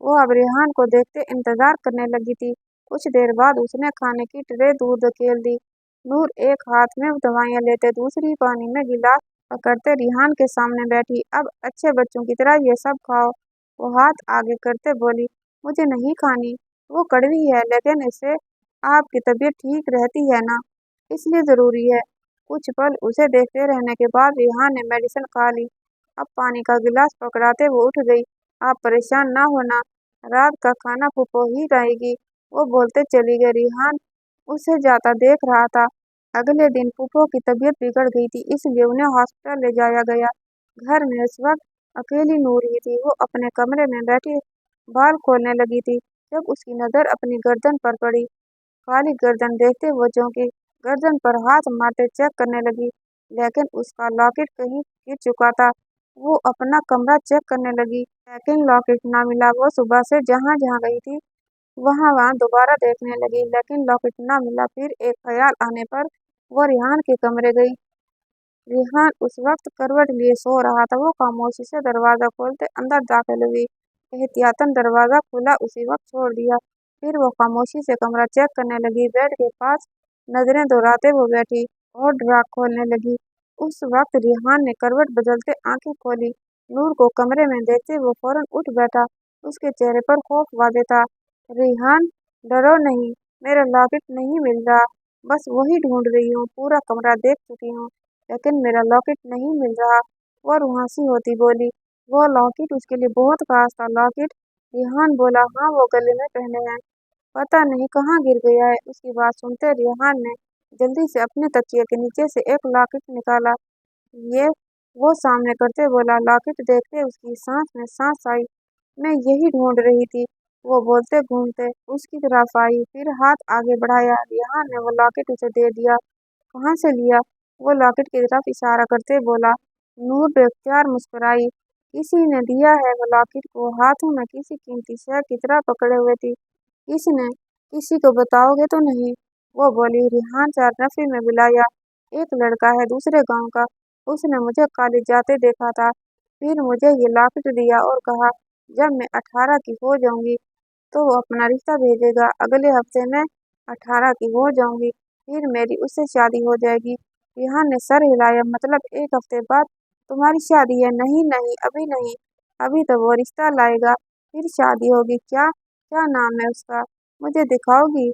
वो अब रिहान को देखते इंतजार करने लगी थी। कुछ देर बाद उसने खाने की ट्रे दूर धकेल दी। नूर एक हाथ में दवाइयाँ लेते दूसरी पानी में गिलास पकड़ते रिहान के सामने बैठी। अब अच्छे बच्चों की तरह ये सब खाओ। वो हाथ आगे करते बोली। मुझे नहीं खानी, वो कड़वी है, लेकिन इससे आपकी तबीयत ठीक रहती है ना, इसलिए जरूरी है। कुछ पल उसे देखते रहने के बाद रिहान ने मेडिसिन खा ली। अब पानी का गिलास पकड़ाते वो उठ गई। आप परेशान ना होना, रात का खाना फूफो ही लाएगी। वो बोलते चली गई। रिहान उसे जाता देख रहा था। अगले दिन फूफो की तबीयत बिगड़ गई थी, इसलिए उन्हें हॉस्पिटल ले जाया गया। घर में उस वक्त अकेली नूर ही थी। वो अपने कमरे में बैठी बाल खोलने लगी थी, जब उसकी नजर अपनी गर्दन पर पड़ी। काली गर्दन देखते वो चौंकी। गर्दन पर हाथ मारते चेक करने लगी, लेकिन उसका लॉकेट कहीं गिर चुका था। वो अपना कमरा चेक करने लगी, लेकिन लॉकेट ना मिला। वो सुबह से जहाँ जहाँ गई थी वहाँ दोबारा देखने लगी, लेकिन लॉकेट न मिला। फिर एक ख्याल आने पर वो रेहान के कमरे गई। रेहान उस वक्त करवट लिए सो रहा था। वो खामोशी से दरवाजा खोलते अंदर दाखिल हुई। एहतियातन दरवाजा खुला उसी वक्त छोड़ दिया। फिर वो खामोशी से कमरा चेक करने लगी। बेड के पास नजरें दोहराते वो बैठी और ड्रॉर खोलने लगी। उस वक्त रेहान ने करवट बदलते आंखें खोली। नूर को कमरे में देखते वो फौरन उठ बैठा। उसके चेहरे पर खौफ वाज़ेह था। रेहान, डरो नहीं, मेरा लॉकेट नहीं मिल रहा। बस वही ढूंढ रही हूँ। पूरा कमरा देख चुकी हूँ, लेकिन मेरा लॉकेट नहीं मिल रहा। वो रुआंसी होती बोली, वो लॉकेट उसके लिए बहुत खास था। लॉकेट? रेहान बोला, हाँ, वो गले में पहने हैं। पता नहीं कहाँ गिर गया है। उसकी बात सुनते रेहान ने जल्दी से अपने तकिए के नीचे से एक लॉकेट निकाला। ये वो सामने करते बोला। लॉकेट देखते उसकी सांस में सांस आई। मैं यही ढूंढ रही थी, वो बोलते घूमते उसकी तरफ आई। फिर हाथ आगे बढ़ाया। रेहान ने वो लॉकेट उसे दे दिया। कहाँ से लिया? वो लॉकेट की तरफ इशारा करते बोला। नूर बेख्तियार मुस्कुराई। किसी ने दिया है। वो लॉकेट को हाथों में किसी कीमती शय की तरह पकड़े हुए थी। किसने? किसी को बताओगे तो नहीं? वो बोली। रेहान से नफी में बुलाया। एक लड़का है दूसरे गांव का। उसने मुझे कॉलेज जाते देखा था। फिर मुझे ये लॉकेट दिया और कहा, जब मैं 18 की हो जाऊंगी तो वो अपना रिश्ता भेजेगा। अगले हफ्ते मैं 18 की हो जाऊंगी। फिर मेरी उससे शादी हो जाएगी। रेहान ने सर हिलाया। मतलब 1 हफ्ते बाद तुम्हारी शादी है? नहीं नहीं, अभी नहीं। अभी तो वो रिश्ता लाएगा, फिर शादी होगी। क्या? क्या नाम है उसका? मुझे दिखाओगी?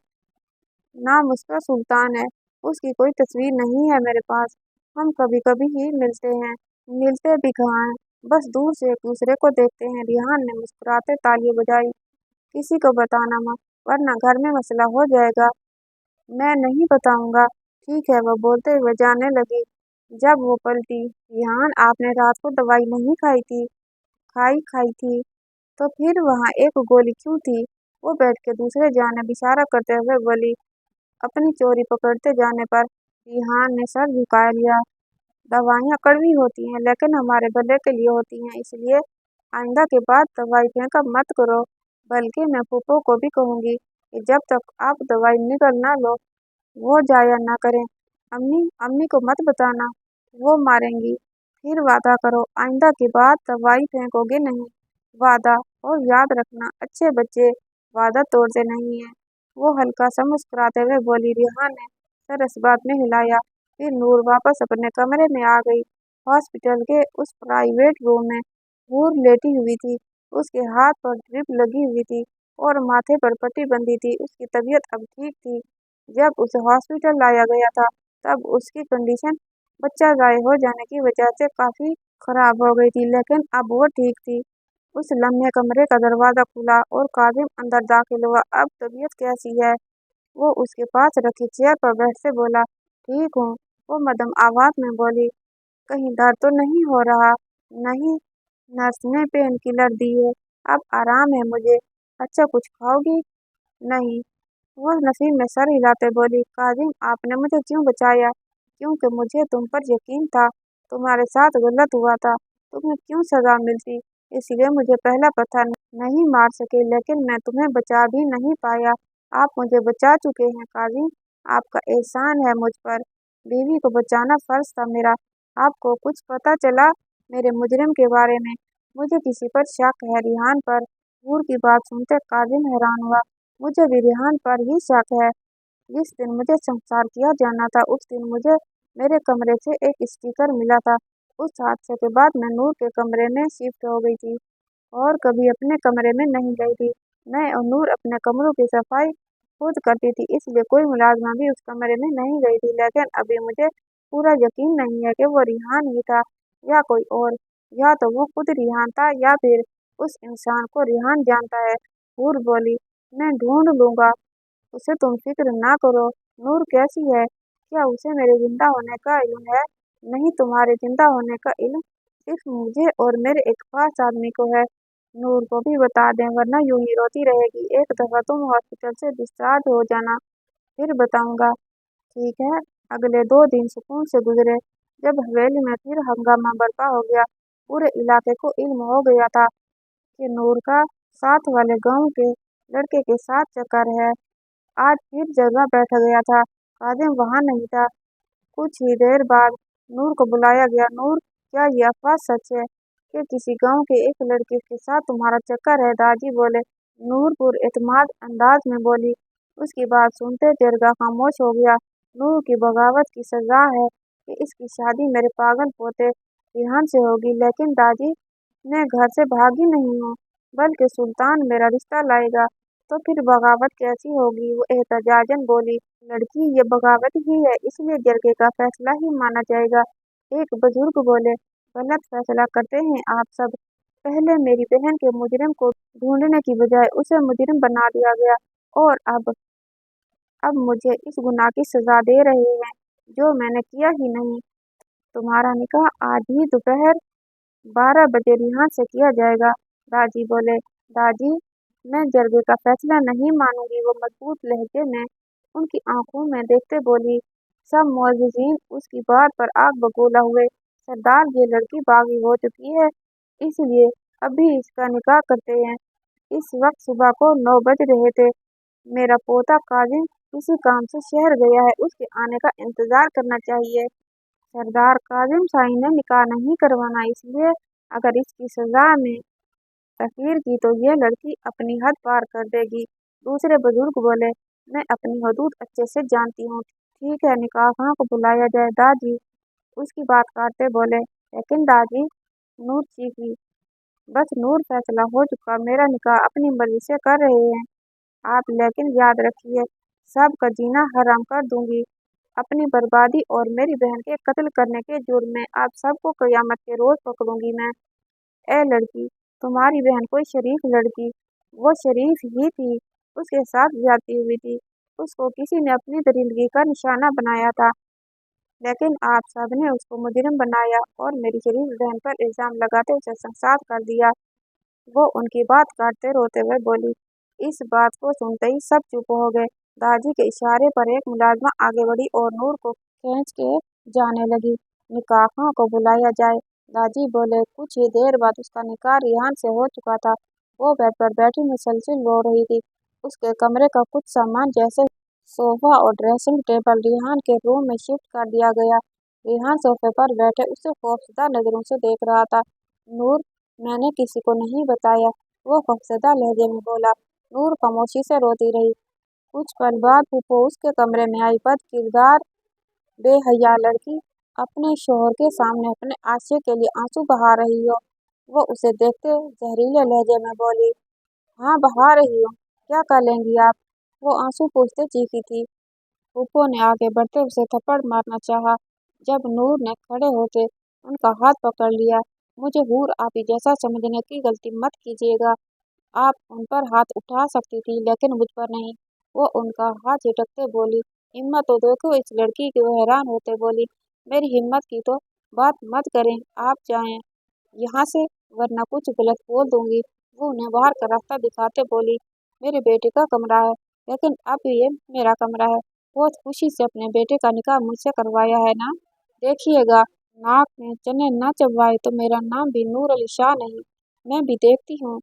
नाम उसका सुल्तान है। उसकी कोई तस्वीर नहीं है मेरे पास। हम कभी कभी ही मिलते हैं। मिलते भी कहाँ हैं, बस दूर से एक दूसरे को देखते हैं। रेहान ने मुस्कुराते ताली बजाई। किसी को बताना मत, वरना घर में मसला हो जाएगा। मैं नहीं बताऊंगा। ठीक है, वो बोलते हुए जाने लगी। जब वो पलटी, रेहान, आपने रात को दवाई नहीं खाई थी? खाई थी। तो फिर वहाँ एक गोली क्यों थी? वो बेड के दूसरे जानिब इशारा करते हुए बोली। अपनी चोरी पकड़ते जाने पर रेहान ने सर झुका लिया। दवाइयाँ कड़वी होती हैं, लेकिन हमारे भले के लिए होती हैं। इसलिए आइंदा के बाद दवाई फेंका मत करो। बल्कि मैं फूफो को भी कहूँगी कि जब तक आप दवाई निकल ना लो, वो जाया ना करें। अम्मी अम्मी को मत बताना, वो मारेंगी। फिर वादा करो, आइंदा के बाद दवाई फेंकोगे नहीं। वादा। और याद रखना, अच्छे बच्चे वादा तोड़ते नहीं हैं। वो हल्का सा मुस्कुराते हुए बोली। रेहान ने सर इस बात में हिलाया। फिर नूर वापस अपने कमरे में आ गई। हॉस्पिटल के उस प्राइवेट रूम में नूर लेटी हुई थी। उसके हाथ पर ड्रिप लगी हुई थी और माथे पर पट्टी बंधी थी। उसकी तबीयत अब ठीक थी। जब उसे हॉस्पिटल लाया गया था, तब उसकी कंडीशन बच्चा ज़ाया हो जाने की वजह से काफ़ी खराब हो गई थी, लेकिन अब वो ठीक थी। उस लम्हे कमरे का दरवाज़ा खुला और काजिम अंदर दाखिल हुआ। अब तबीयत कैसी है? वो उसके पास रखी चेयर पर बैठते बोला। ठीक हूँ, वो मध्यम आवाज़ में बोली। कहीं दर्द तो नहीं हो रहा? नहीं, नर्स ने पेन किलर दी है, अब आराम है मुझे। अच्छा, कुछ खाओगी? नहीं। वो नसीब में सर हिलाते बोली। काजिम, आपने मुझे क्यों बचाया? क्योंकि मुझे तुम पर यकीन था। तुम्हारे साथ गलत हुआ था, तुम्हें क्यों सजा मिलती, इसलिए मुझे पहला पत्थर नहीं मार सके, लेकिन मैं तुम्हें बचा भी नहीं पाया। आप मुझे बचा चुके हैं काजिम, आपका एहसान है मुझ पर। बीवी को बचाना फर्ज था मेरा। आपको कुछ पता चला मेरे मुजरिम के बारे में? मुझे किसी पर शक है, रेहान पर। नूर की बात सुनते काजिम हैरान हुआ। मुझे भी रेहान पर ही शक है। जिस दिन मुझे संस्कार किया जाना था, उस दिन मुझे मेरे कमरे से एक स्टिकर मिला था। उस हादसे के बाद मैं नूर के कमरे में शिफ्ट हो गई थी और कभी अपने कमरे में नहीं गई थी। मैं और नूर अपने कमरों की सफाई खुद करती थी, इसलिए कोई मुलाजमा भी उस कमरे में नहीं गई थी। लेकिन अभी मुझे पूरा यकीन नहीं है कि वो रेहान ही था या कोई और। या तो वो खुद रेहान था या फिर उस इंसान को रेहान जानता है। हूर बोली। मैं ढूंढ लूंगा उसे, तुम फिक्र ना करो। नूर कैसी है? क्या उसे मेरे जिंदा होने का इल्म है? नहीं, तुम्हारे जिंदा होने का इल्म सिर्फ मुझे और मेरे एक खास आदमी को है। नूर को भी बता दें, वरना यूं ही रोती रहेगी। एक दफा तुम हॉस्पिटल से डिस्चार्ज हो जाना, फिर बताऊंगा। ठीक है। अगले 2 दिन सुकून से गुजरे। जब हवेली में फिर हंगामा बर्पा हो गया, पूरे इलाके को इल्म हो गया था कि नूर का साथ वाले गांव के लड़के के साथ चक्कर है। आज फिर जगह बैठ गया था। काजिम वहां नहीं था। कुछ ही देर बाद नूर को बुलाया गया। नूर, क्या ये अफवाह सच है कि किसी गांव के एक लड़के के साथ तुम्हारा चक्कर है? दादी बोले। नूर पुरएतमाद अंदाज में बोली। उसकी बात सुनते दरगाह खामोश हो गया। नूर की बगावत की सजा है कि इसकी शादी मेरे पागल पोते रिहान से होगी। लेकिन दादी, मैं घर से भागी नहीं हूँ, बल्कि सुल्तान मेरा रिश्ता लाएगा। तो फिर बगावत कैसी होगी? वो एहतजाजन बोली। लड़की, ये बगावत ही है, इसलिए जरगे का फैसला ही माना जाएगा। एक बुजुर्ग बोले। गलत फैसला करते हैं आप सब। पहले मेरी बहन के मुजरिम को ढूंढने की बजाय उसे मुजरिम बना दिया गया, और अब मुझे इस गुनाह की सजा दे रहे हैं जो मैंने किया ही नहीं। तुम्हारा निकाह आज ही दोपहर 12 बजे रिहान से किया जाएगा। दादी बोले। दादी, मैं जरगे का फैसला नहीं मानूंगी। वो मजबूत लहजे में उनकी आंखों में देखते बोली। सब मुअज्जिजीन उसकी बात पर आग बबूला हुए। सरदार, ये लड़की बागी हो चुकी है, इसलिए अभी इसका निकाह करते हैं। इस वक्त सुबह को 9 बज रहे थे। मेरा पोता काजिम किसी काम से शहर गया है, उसके आने का इंतजार करना चाहिए। सरदार, काजिम शाही ने निकाह नहीं करवाना, इसलिए अगर इसकी सजा में तखीर की तो ये लड़की अपनी हद पार कर देगी। दूसरे बुजुर्ग बोले। मैं अपनी हदूद अच्छे से जानती हूँ। ठीक है, निकाहगाह को बुलाया जाए। दादी उसकी बात काटते बोले। लेकिन दादी, नूर चीखी। बस नूर, फैसला हो चुका। मेरा निकाह अपनी मर्जी से कर रहे हैं आप। लेकिन याद रखिए, सबका जीना हराम कर दूंगी। अपनी बर्बादी और मेरी बहन के कत्ल करने के जुर्म में आप सबको कयामत के रोज पकड़ूंगी मैं। ए लड़की, तुम्हारी बहन कोई शरीफ लड़की, वो शरीफ ही थी। उसके साथ ज्यादती हुई थी। उसको किसी ने अपनी दरिंदगी का निशाना बनाया था, लेकिन आप सबने उसको मुजरिम बनाया और मेरी शरीफ बहन पर इल्जाम लगाते उसे संसार कर दिया। वो उनकी बात काटते रोते हुए बोली। इस बात को सुनते ही सब चुप हो गए। दादी के इशारे पर एक मुलाजमा आगे बढ़ी और नूर को खींच के जाने लगी। निकाह को बुलाया जाए। दादी बोले। कुछ ही देर बाद उसका निकाह रिहान से हो चुका था। वो बेड पर बैठी मुसलसल रो रही थी। उसके कमरे का कुछ सामान जैसे सोफा और ड्रेसिंग टेबल रिहान के रूम में शिफ्ट कर दिया गया। रिहान सोफे पर बैठे उसे खौफजदा नजरों से देख रहा था। नूर, मैंने किसी को नहीं बताया, वो खौफजदा लहजे में बोला। नूर खामोशी से रोती रही। कुछ पल बाद फूफो उसके कमरे में आई। बद किरदार बेहया लड़की, अपने शोहर के सामने अपने आशिक के लिए आंसू बहा रही हो। वो उसे देखते जहरीले लहजे में बोली। हाँ, बहा रही हो। क्या कर लेंगी आप? वो आंसू पोंछते चीखी थी। फूफो ने आगे बढ़ते उसे थप्पड़ मारना चाहा, जब नूर ने खड़े होते उनका हाथ पकड़ लिया। मुझे हूर आपी जैसा समझने की गलती मत कीजिएगा। आप उन पर हाथ उठा सकती थी, लेकिन मुझ पर नहीं। वो उनका हाथ झटकते बोली। हिम्मत तो देखो इस लड़की की। वो हैरान होते बोली। मेरी हिम्मत की तो बात मत करें, आप जाएं यहाँ से, वरना कुछ गलत बोल दूंगी। वो उन्हें बाहर का रास्ता दिखाते बोली। मेरे बेटे का कमरा है, लेकिन अब ये मेरा कमरा है। बहुत खुशी से अपने बेटे का निकाह मुझसे करवाया है ना? देखिएगा, नाक में चने न चबवाए तो मेरा नाम भी नूर अली शाह नहीं। मैं भी देखती हूँ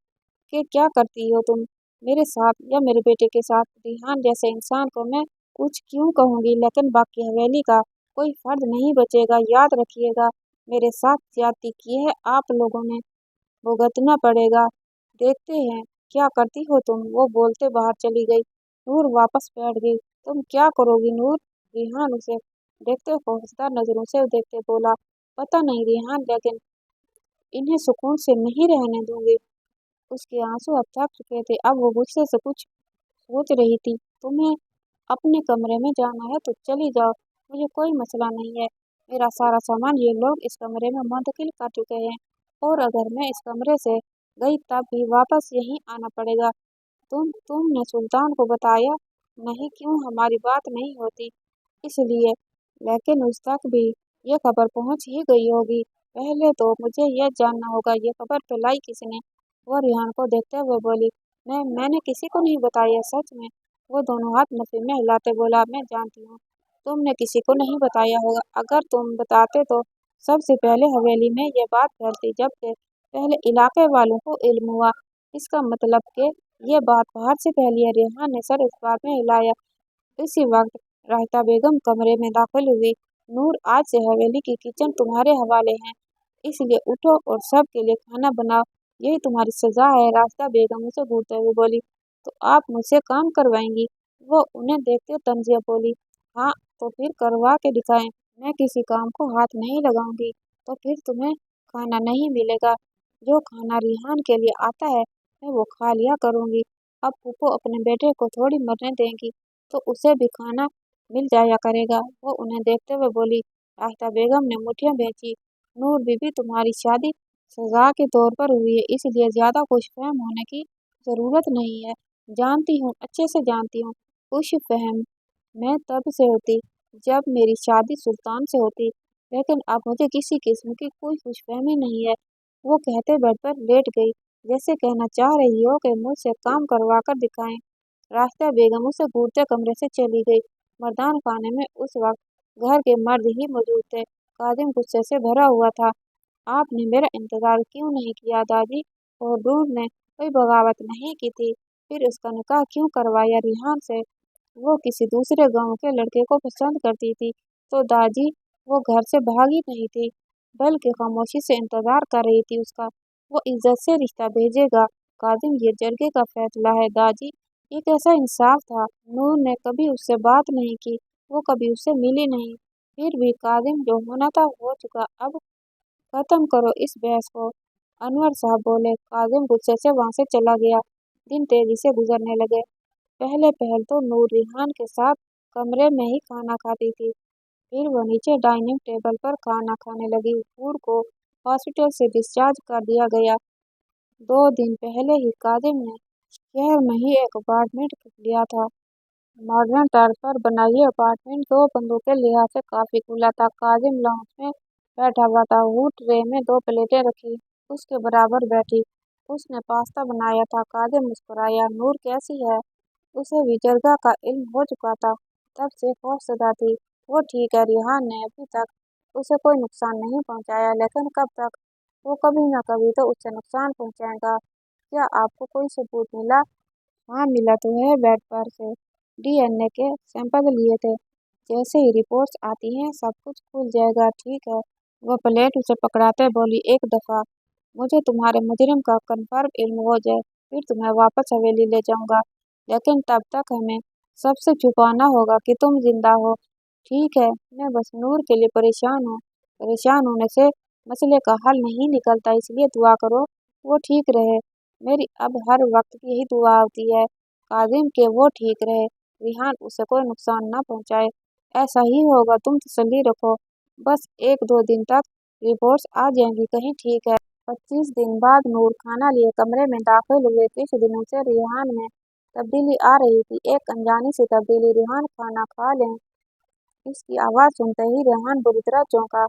कि क्या करती हो तुम मेरे साथ या मेरे बेटे के साथ। रिहान जैसे इंसान को मैं कुछ क्यों कहूँगी, लेकिन बाकी हवेली का कोई फर्द नहीं बचेगा। याद रखिएगा, मेरे साथ ज्यादती की है आप लोगों ने, भुगतना पड़ेगा। देखते हैं क्या करती हो तुम। वो बोलते बाहर चली गई। नूर वापस बैठ गई। तुम क्या करोगी नूर? रिहान उसे देखते खौफजदा नजरों से देखते बोला। पता नहीं रिहान, लेकिन इन्हें सुकून से नहीं रहने दूंगी। उसके आंसू अब थक चुके थे। अब वो गुस्से से कुछ सोच रही थी। तुम्हें अपने कमरे में जाना है तो चली जाओ, मुझे कोई मसला नहीं है। मेरा सारा सामान ये लोग इस कमरे में मुंतकिल कर चुके हैं, और अगर मैं इस कमरे से गई तब भी वापस यहीं आना पड़ेगा। तुमने सुल्तान को बताया नहीं? क्यों, हमारी बात नहीं होती इसलिए। लेकिन उस तक भी ये खबर पहुंच ही गई होगी। पहले तो मुझे यह जानना होगा ये खबर फैलाई किसने। वो रिहान को देखते हुए बोली। मैंने किसी को नहीं बताया, सच में। वो दोनों हाथ नफी में हिलाते बोला। मैं जानती हूँ तुमने किसी को नहीं बताया होगा। अगर तुम बताते तो सबसे पहले हवेली में ये बात फैलती, जबकि पहले इलाके वालों को इल्म हुआ। इसका मतलब कि ये बात बाहर से फैली है। रेहान ने सर इस बात में हिलाया। इसी वक्त रायता बेगम कमरे में दाखिल हुई। नूर, आज से हवेली की किचन तुम्हारे हवाले है, इसलिए उठो और सबके लिए खाना बनाओ। यही तुम्हारी सजा है। रायता बेगम उसे घूरते हुए बोली। तो आप मुझसे काम करवाएंगी? वो उन्हें देखते तंजिया बोली। हाँ, तो फिर करवा के दिखाएं। मैं किसी काम को हाथ नहीं लगाऊंगी तो फिर तुम्हें खाना नहीं मिलेगा। जो खाना रिहान के लिए आता है मैं वो खा लिया करूंगी। अब फूफो अपने बेटे को थोड़ी मरने देंगी तो उसे भी खाना मिल जाया करेगा। वो उन्हें देखते हुए बोली। रायता बेगम ने मुठ्ठियां भींची। नूर बीबी, तुम्हारी शादी सजा के तौर पर हुई है, इसलिए ज्यादा खुशफहम होने की जरूरत नहीं है। जानती हूँ, अच्छे से जानती हूँ। खुशफहम मैं तब से होती जब मेरी शादी सुल्तान से होती, लेकिन अब मुझे किसी किस्म की कोई खुशफहमी नहीं है। वो कहते बेड पर लेट गई, जैसे कहना चाह रही हो कि मुझसे काम करवा कर दिखाएं। रास्ता बेगम उसे घूरते कमरे से चली गई। मर्दान खाने में उस वक्त घर के मर्द ही मौजूद थे। काजिम गुस्से से भरा हुआ था। आपने मेरा इंतजार क्यों नहीं किया दादी? और दूर ने कोई बगावत नहीं की थी, फिर उसका निकाह क्यों करवाया रिहान से? वो किसी दूसरे गांव के लड़के को पसंद करती थी तो दादी वो घर से भागी नहीं थी, बल्कि खामोशी से इंतजार कर रही थी उसका। वो इज्जत से रिश्ता भेजेगा। काजिम, ये जरगे का फैसला है दादी। ये कैसा इंसाफ था? नूर ने कभी उससे बात नहीं की, वो कभी उससे मिली नहीं। फिर भी काजिम, जो होना था हो चुका, अब खत्म करो इस बहस को। अनवर साहब बोले। काजिम गुस्से से वहां से चला गया। दिन तेजी से गुजरने लगे। पहले पहल तो नूर रिहान के साथ कमरे में ही खाना खाती थी। फिर वो नीचे डाइनिंग टेबल पर खाना खाने लगी। नूर को हॉस्पिटल से डिस्चार्ज कर दिया गया। 2 दिन पहले ही काजिम ने शहर में ही एक अपार्टमेंट लिया था। मॉडर्न तर्ज पर बना ये अपार्टमेंट दो बंदों के लिहाज से काफी खुला था। काजिम लाउंज में बैठा हुआ था। वो ट्रे में 2 प्लेटें रखी उसके बराबर बैठी। उसने पास्ता बनाया था। काजिम मुस्कुराया। नूर कैसी है? उसे भी जरगा का इल्म हो चुका था। तब से खौफजदा थी। वो ठीक है। रिहान ने अभी तक उसे कोई नुकसान नहीं पहुंचाया, लेकिन कब तक? वो कभी न कभी तो उससे नुकसान पहुंचाएगा। क्या आपको कोई सबूत मिला? हाँ, मिला तो है। बेड पर से डीएनए के सैंपल लिए थे। जैसे ही रिपोर्ट्स आती हैं सब कुछ खुल जाएगा, ठीक है? वह प्लेट उसे पकड़ाते बोली। एक दफा मुझे तुम्हारे मुजरिम का कन्फर्म इल्म हो जाए, फिर तुम्हें वापस हवेली ले जाऊंगा, लेकिन तब तक हमें सबसे छुपाना होगा कि तुम जिंदा हो। ठीक है, मैं बस नूर के लिए परेशान हूँ। परेशान होने से मसले का हल नहीं निकलता, इसलिए दुआ करो वो ठीक रहे। मेरी अब हर वक्त यही दुआ होती है काजिम के वो ठीक रहे, रिहान उसे कोई नुकसान ना पहुंचाए। ऐसा ही होगा, तुम तसल्ली रखो। बस 1-2 दिन तक रिपोर्ट्स आ जाएंगी कहीं, ठीक है? 25 दिन बाद नूर खाना लिए कमरे में दाखिल हुए। कुछ दिनों से रिहान में तब्दीली आ रही थी, एक अनजानी सी तब्दीली। रिहान, खाना खा लें। इसकी आवाज़ सुनते ही रेहान बुरी तरह चौंका।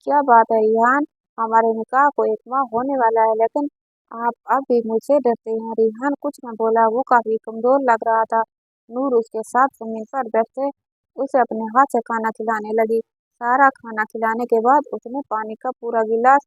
क्या बात है रिहान? हमारे निकाह को 1 माह होने वाला है, लेकिन आप अब भी मुझसे डरते हैं। रिहान कुछ न बोला। वो काफी कमजोर लग रहा था। नूर उसके साथ जमीन पर बैठे उसे अपने हाथ से खाना खिलाने लगी। सारा खाना खिलाने के बाद उसने पानी का पूरा गिलास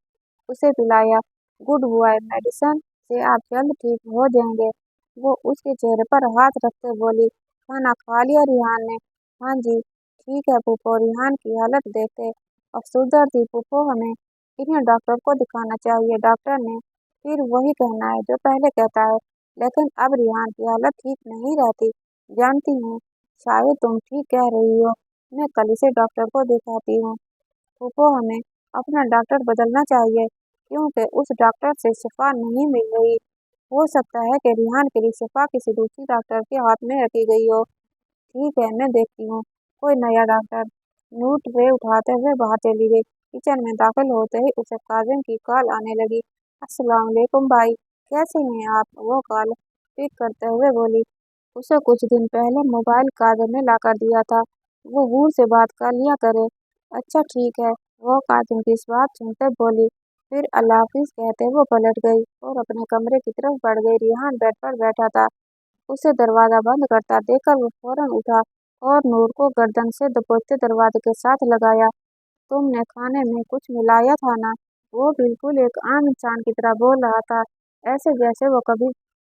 उसे पिलाया। गुड बॉय, मेडिसिन से आप जल्द ठीक हो जाएंगे। वो उसके चेहरे पर हाथ रखते बोली। खाना खा लिया रिहान ने? हाँ जी। ठीक है फूफो। रिहान की हालत देखते अफसरदा थी। फूफो, हमें इन्हें डॉक्टर को दिखाना चाहिए। डॉक्टर ने फिर वही कहना है जो पहले कहता है, लेकिन अब रिहान की हालत ठीक नहीं रहती। जानती हूँ, शायद तुम ठीक कह रही हो। मैं कल इसे डॉक्टर को दिखाती हूँ। फूफो, हमें अपना डॉक्टर बदलना चाहिए, क्योंकि उस डॉक्टर से शिफा नहीं मिल रही। हो सकता है कि रिहान के लिए शिफा किसी दूसरी डॉक्टर के हाथ में रखी गई हो। ठीक है, मैं देखती हूँ कोई नया डॉक्टर। नूर ट्रे उठाते हुए बाहर चली गई। किचन में दाखिल होते ही उसे काजिम की कॉल आने लगी। अस्सलाम वालेकुम भाई, कैसे हैं आप? वो कॉल पिक करते हुए बोली। उसे कुछ दिन पहले मोबाइल काजिम ने लाकर दिया था, वो हूर से बात कर लिया करे। अच्छा ठीक है, वो काजिम की इस बात सुनते बोली। फिर अल्लाह हाफिज कहते वो पलट गई और अपने कमरे की तरफ बढ़ गई। रिहान बेड पर बैठा था। उसे दरवाजा बंद करता देखकर वो फौरन उठा और नूर को गर्दन से दबोचते दरवाजे के साथ लगाया। तुमने खाने में कुछ मिलाया था ना? वो बिल्कुल एक आम इंसान की तरह बोल रहा था, ऐसे जैसे वो कभी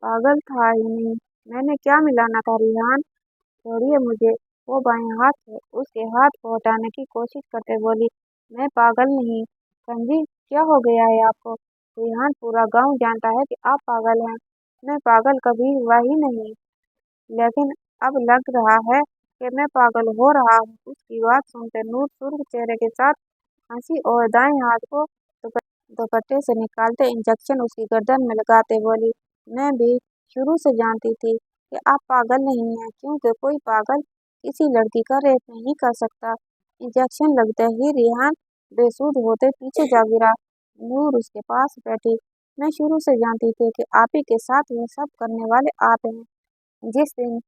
पागल था ही नहीं, मैंने क्या मिलाना था रिहान। छोड़िए मुझे। वो बाएं हाथ से उसके हाथ को हटाने की कोशिश करते बोली, मैं पागल नहीं। संजीव, क्या हो गया है आपको? रिहान, पूरा गांव जानता है कि आप पागल हैं। मैं पागल कभी हुआ ही नहीं, लेकिन अब लग रहा है कि मैं पागल हो रहा हूँ। उसकी बात सुनकर नूर सुर्ख चेहरे के साथ हंसी और दाएं हाथ को दुपट्टे से निकालते इंजेक्शन उसकी गर्दन में लगाते बोली, मैं भी शुरू से जानती थी कि आप पागल नहीं हैं, क्योंकि कोई पागल किसी लड़की का रेप नहीं कर सकता। इंजेक्शन लगते ही रिहान बेसुध होते पीछे जा गिरा। नूर उसके पास बैठी। मैं शुरू से जानती थी कि आप ही के साथ ये सब करने वाले आप हैं। जिस दिन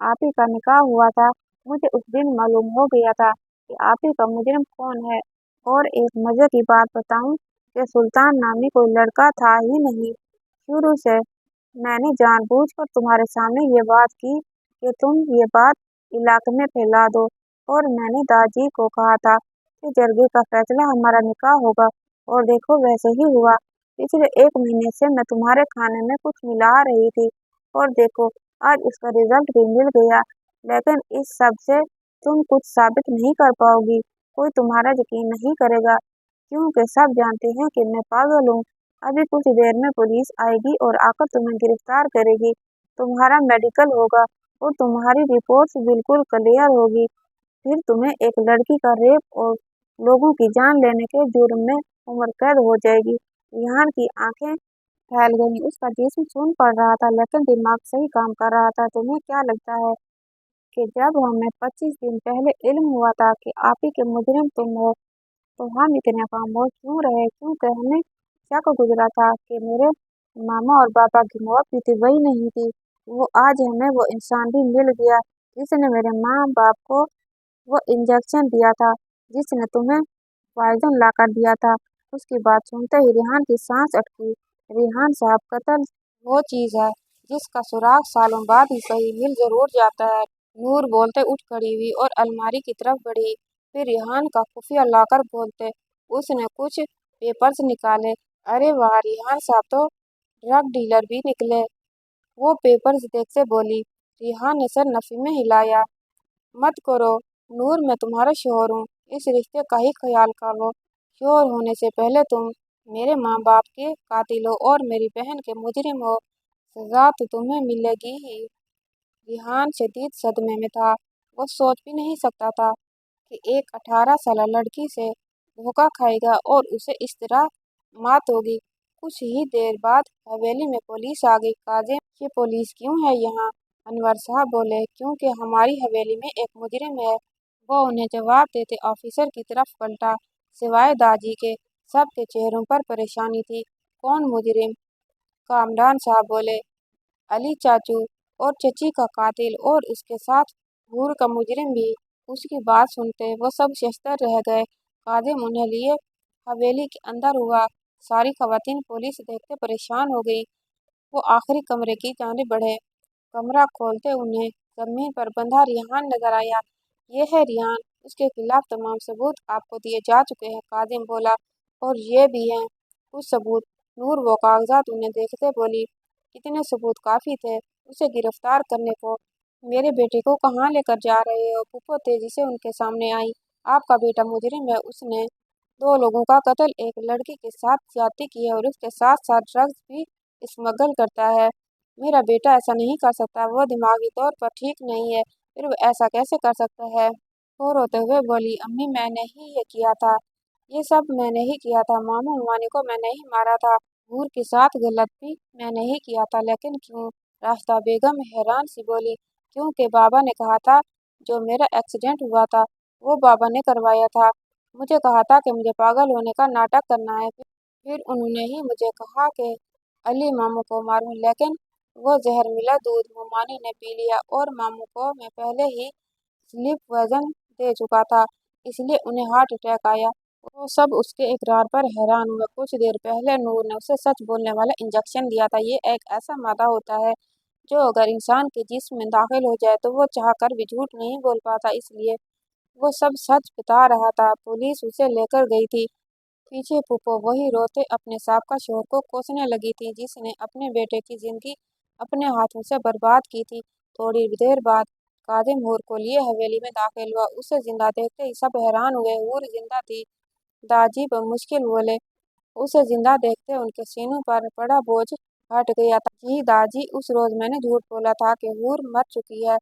आप ही का निकाह हुआ था, मुझे उस दिन मालूम हो गया था कि आप ही का मुजरिम कौन है। और एक मजे की बात बताऊं कि सुल्तान नामी कोई लड़का था ही नहीं। शुरू से मैंने जानबूझकर तुम्हारे सामने ये बात की कि तुम ये बात इलाके में फैला दो। और मैंने दादी को कहा था कि जरगे का फैसला हमारा निकाह होगा, और देखो वैसे ही हुआ। पिछले 1 महीने से मैं तुम्हारे खाने में कुछ मिला रही थी, और देखो आज उसका रिजल्ट भी मिल गया। लेकिन इस सब से तुम कुछ साबित नहीं कर पाओगी। कोई तुम्हारा यकीन नहीं करेगा, क्योंकि सब जानते हैं कि मैं पागल हूँ। अभी कुछ देर में पुलिस आएगी और आकर तुम्हें गिरफ्तार करेगी। तुम्हारा मेडिकल होगा और तुम्हारी रिपोर्ट्स बिल्कुल क्लियर होगी। फिर तुम्हें एक लड़की का रेप और लोगों की जान लेने के जुर्म में उम्र कैद हो जाएगी। रिहान की आंखें फैल गईं। उसका जिस्म सून पड़ रहा था, लेकिन दिमाग सही काम कर रहा था। तुम्हें क्या लगता है कि जब हमें 25 दिन पहले इल्म हुआ था कि आप ही के मुजरिम तुम हो, तो हम इतने खामोश क्यों रहे? क्योंकि हमें शक गुजरा था कि मेरे मामा और पापा की मौत भी थी, वही नहीं थी वो। आज हमें वो इंसान भी मिल गया जिसने मेरे माँ बाप को वो इंजेक्शन दिया था, जिसने तुम्हें पॉइजन लाकर दिया था। उसकी बात सुनते ही रिहान की सांस अटकी। रिहान साहब, कत्ल वो चीज है जिसका सुराग सालों बाद ही सही मिल जरूर जाता है। नूर बोलते उठ खड़ी हुई और अलमारी की तरफ बढ़ी। फिर रिहान का खुफिया लाकर बोलते उसने कुछ पेपर्स निकाले। अरे वाह, रिहान साहब तो ड्रग डीलर भी निकले। वो पेपर्स देखते बोली। रिहान ने सर नफी में हिलाया। मत करो नूर, मैं तुम्हारा शोहर हूँ, इस रिश्ते का ही ख्याल करो। शोहर होने से पहले तुम मेरे माँ बाप के कातिल हो और मेरी बहन के मुजरिम हो। सजा तो तुम्हें मिलेगी ही। रिहान शदीद सदमे में था। वो सोच भी नहीं सकता था कि एक 18 साल लड़की से धोखा खाएगा और उसे इस तरह मात होगी। कुछ ही देर बाद हवेली में पुलिस आ गई। काजिम, ये पुलिस क्यों है यहाँ? अनवर साहब बोले, क्योंकि हमारी हवेली में एक मुजरिम है। वो उन्हें जवाब देते ऑफिसर की तरफ पलटा। सिवाय दाजी के सबके चेहरों पर परेशानी थी। कौन मुजरिम? कामरान साहब बोले, अली चाचू और चची का कातिल, और उसके साथ भूर का मुजरिम भी। उसकी बात सुनते वो सब शशतर रह गए। काजिम उन्हें लिए हवेली के अंदर हुआ। सारी खवातीन पुलिस देखते परेशान हो गई। वो आखिरी कमरे की जानिब बढ़े। कमरा खोलते उन्हें जमीन पर बंधा रिहान नजर आया। ये है रिहान, उसके खिलाफ तमाम सबूत आपको दिए जा चुके हैं, काजिम बोला। और ये भी हैं कुछ सबूत। नूर वो कागजात उन्हें देखते बोली, कितने सबूत काफी थे उसे गिरफ्तार करने को। मेरे बेटे को कहाँ लेकर जा रहे हो? पुप्पो तेजी से उनके सामने आई। आपका बेटा मुजरिम है। उसने 2 लोगों का कत्ल, एक लड़की के साथ ज्यादती की है और उसके साथ साथ ड्रग्स भी स्मगल करता है। मेरा बेटा ऐसा नहीं कर सकता, वो दिमागी तौर पर ठीक नहीं है। फिर वो ऐसा कैसे कर सकता है? वो रोते हुए बोली, अम्मी मैंने ही ये किया था, ये सब मैंने ही किया था। मामू मानी को मैंने ही मारा था। नूर के साथ गलत भी मैंने ही किया था, लेकिन क्यों? रास्ता बेगम हैरान सी बोली, क्योंकि बाबा ने कहा था जो मेरा एक्सीडेंट हुआ था वो बाबा ने करवाया था। मुझे कहा था कि मुझे पागल होने का नाटक करना है। फिर उन्होंने ही मुझे कहा कि अली मामू को मारूं, लेकिन वो जहर मिला दूध मोमानी ने पी लिया और मामू को मैं पहले ही स्लीप वजन दे चुका था, इसलिए उन्हें हार्ट अटैक आया। वो सब उसके इकरार पर हैरान हुए। कुछ देर पहले नूर ने उसे सच बोलने वाला इंजेक्शन दिया था। ये एक ऐसा मादा होता है जो अगर इंसान के जिस्म में दाखिल हो जाए तो वो चाहकर भी झूठ नहीं बोल पाता, इसलिए वो सब सच बता रहा था। पुलिस उसे लेकर गई थी। पीछे पुप्पो वही रोते अपने साबका शोहर को कोसने लगी थी, जिसने अपने बेटे की जिंदगी अपने हाथों से बर्बाद की थी। थोड़ी देर बाद काजिम हूर को लिए हवेली में दाखिल हुआ। उसे जिंदा देखते ही सब हैरान हुए। हूर जिंदा थी। दाजी मुश्किल बोले। उसे जिंदा देखते उनके सीनों पर बड़ा बोझ हट गया था। जी दाजी, उस रोज मैंने झूठ बोला था कि हूर मर चुकी है,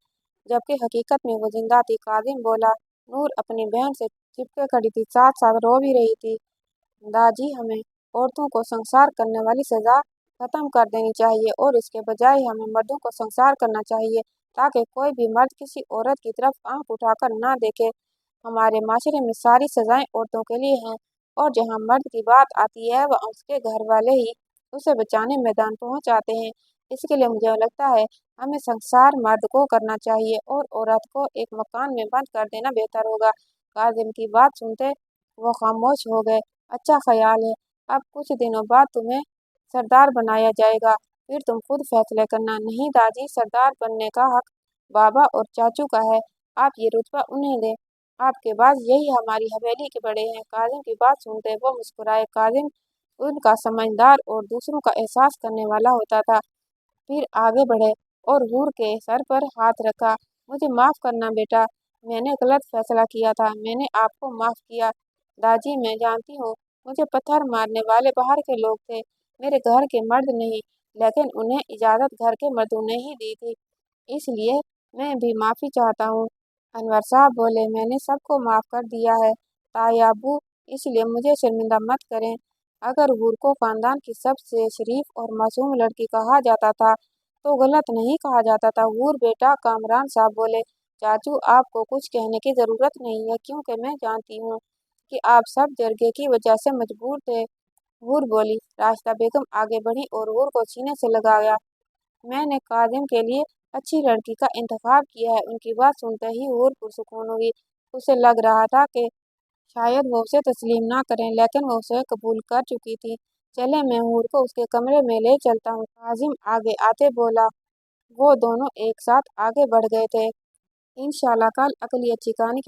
जबकि हकीकत में वो जिंदा थी। काजिम बोला। नूर अपनी बहन से चिपके खड़ी थी, साथ साथ रो भी रही थी। दादी, हमें औरतों को संसार करने वाली सजा खत्म कर देनी चाहिए और इसके बजाय हमें मर्दों को संसार करना चाहिए, ताकि कोई भी मर्द किसी औरत की तरफ आंख उठाकर ना देखे। हमारे माशरे में सारी सजाएं औरतों के लिए हैं और जहां मर्द की बात आती है वह उसके घर वाले ही उसे बचाने मैदान पहुंच आते हैं। इसके लिए मुझे लगता है हमें संसार मर्द को करना चाहिए और औरत को एक मकान में बंद कर देना बेहतर होगा। काजिम की बात सुनते वो खामोश हो गए। अच्छा ख्याल है। अब कुछ दिनों बाद तुम्हें सरदार बनाया जाएगा, फिर तुम खुद फैसले करना। नहीं दादी, सरदार बनने का हक बाबा और चाचू का है। आप ये रुतबा उन्हें दें। आपके बाद यही हमारी हवेली के बड़े हैं। काजिम की बात सुनते वो मुस्कुराए। काजिम उनका समझदार और दूसरों का एहसास करने वाला होता था। फिर आगे बढ़े और हूर के सर पर हाथ रखा। मुझे माफ करना बेटा, मैंने गलत फैसला किया था। मैंने आपको माफ किया। दादी, मैं जानती हूँ मुझे पत्थर मारने वाले बाहर के लोग थे, मेरे घर के मर्द नहीं, लेकिन उन्हें इजाजत घर के मर्दों ने ही दी थी, इसलिए मैं भी माफी चाहता हूँ। अनवर साहब बोले। मैंने सबको माफ कर दिया है ताई अब्बू, इसलिए मुझे शर्मिंदा मत करें। अगर हूर को खानदान की सबसे शरीफ और मासूम लड़की कहा जाता था तो गलत नहीं कहा जाता था। हूर बेटा, कामरान साहब बोले। चाचू, आपको कुछ कहने की जरूरत नहीं है, क्योंकि मैं जानती हूँ कि आप सब जरगे की वजह से मजबूर थे। हूर बोली। राशिदा बेगम आगे बढ़ी और हूर को सीने से लगाया। मैंने काजिम के लिए अच्छी लड़की का इंतखाब किया है। उनकी बात सुनते ही हूर पुरसुकून हुई। उसे लग रहा था कि शायद वो उसे तस्लीम ना करें, लेकिन वो उसे कबूल कर चुकी थी। चले, मैं हूर को उसके कमरे में ले चलता हूँ। काजिम आगे आते बोला। वो दोनों एक साथ आगे बढ़ गए थे। इंशाल्लाह कल अगली अच्छी कहानी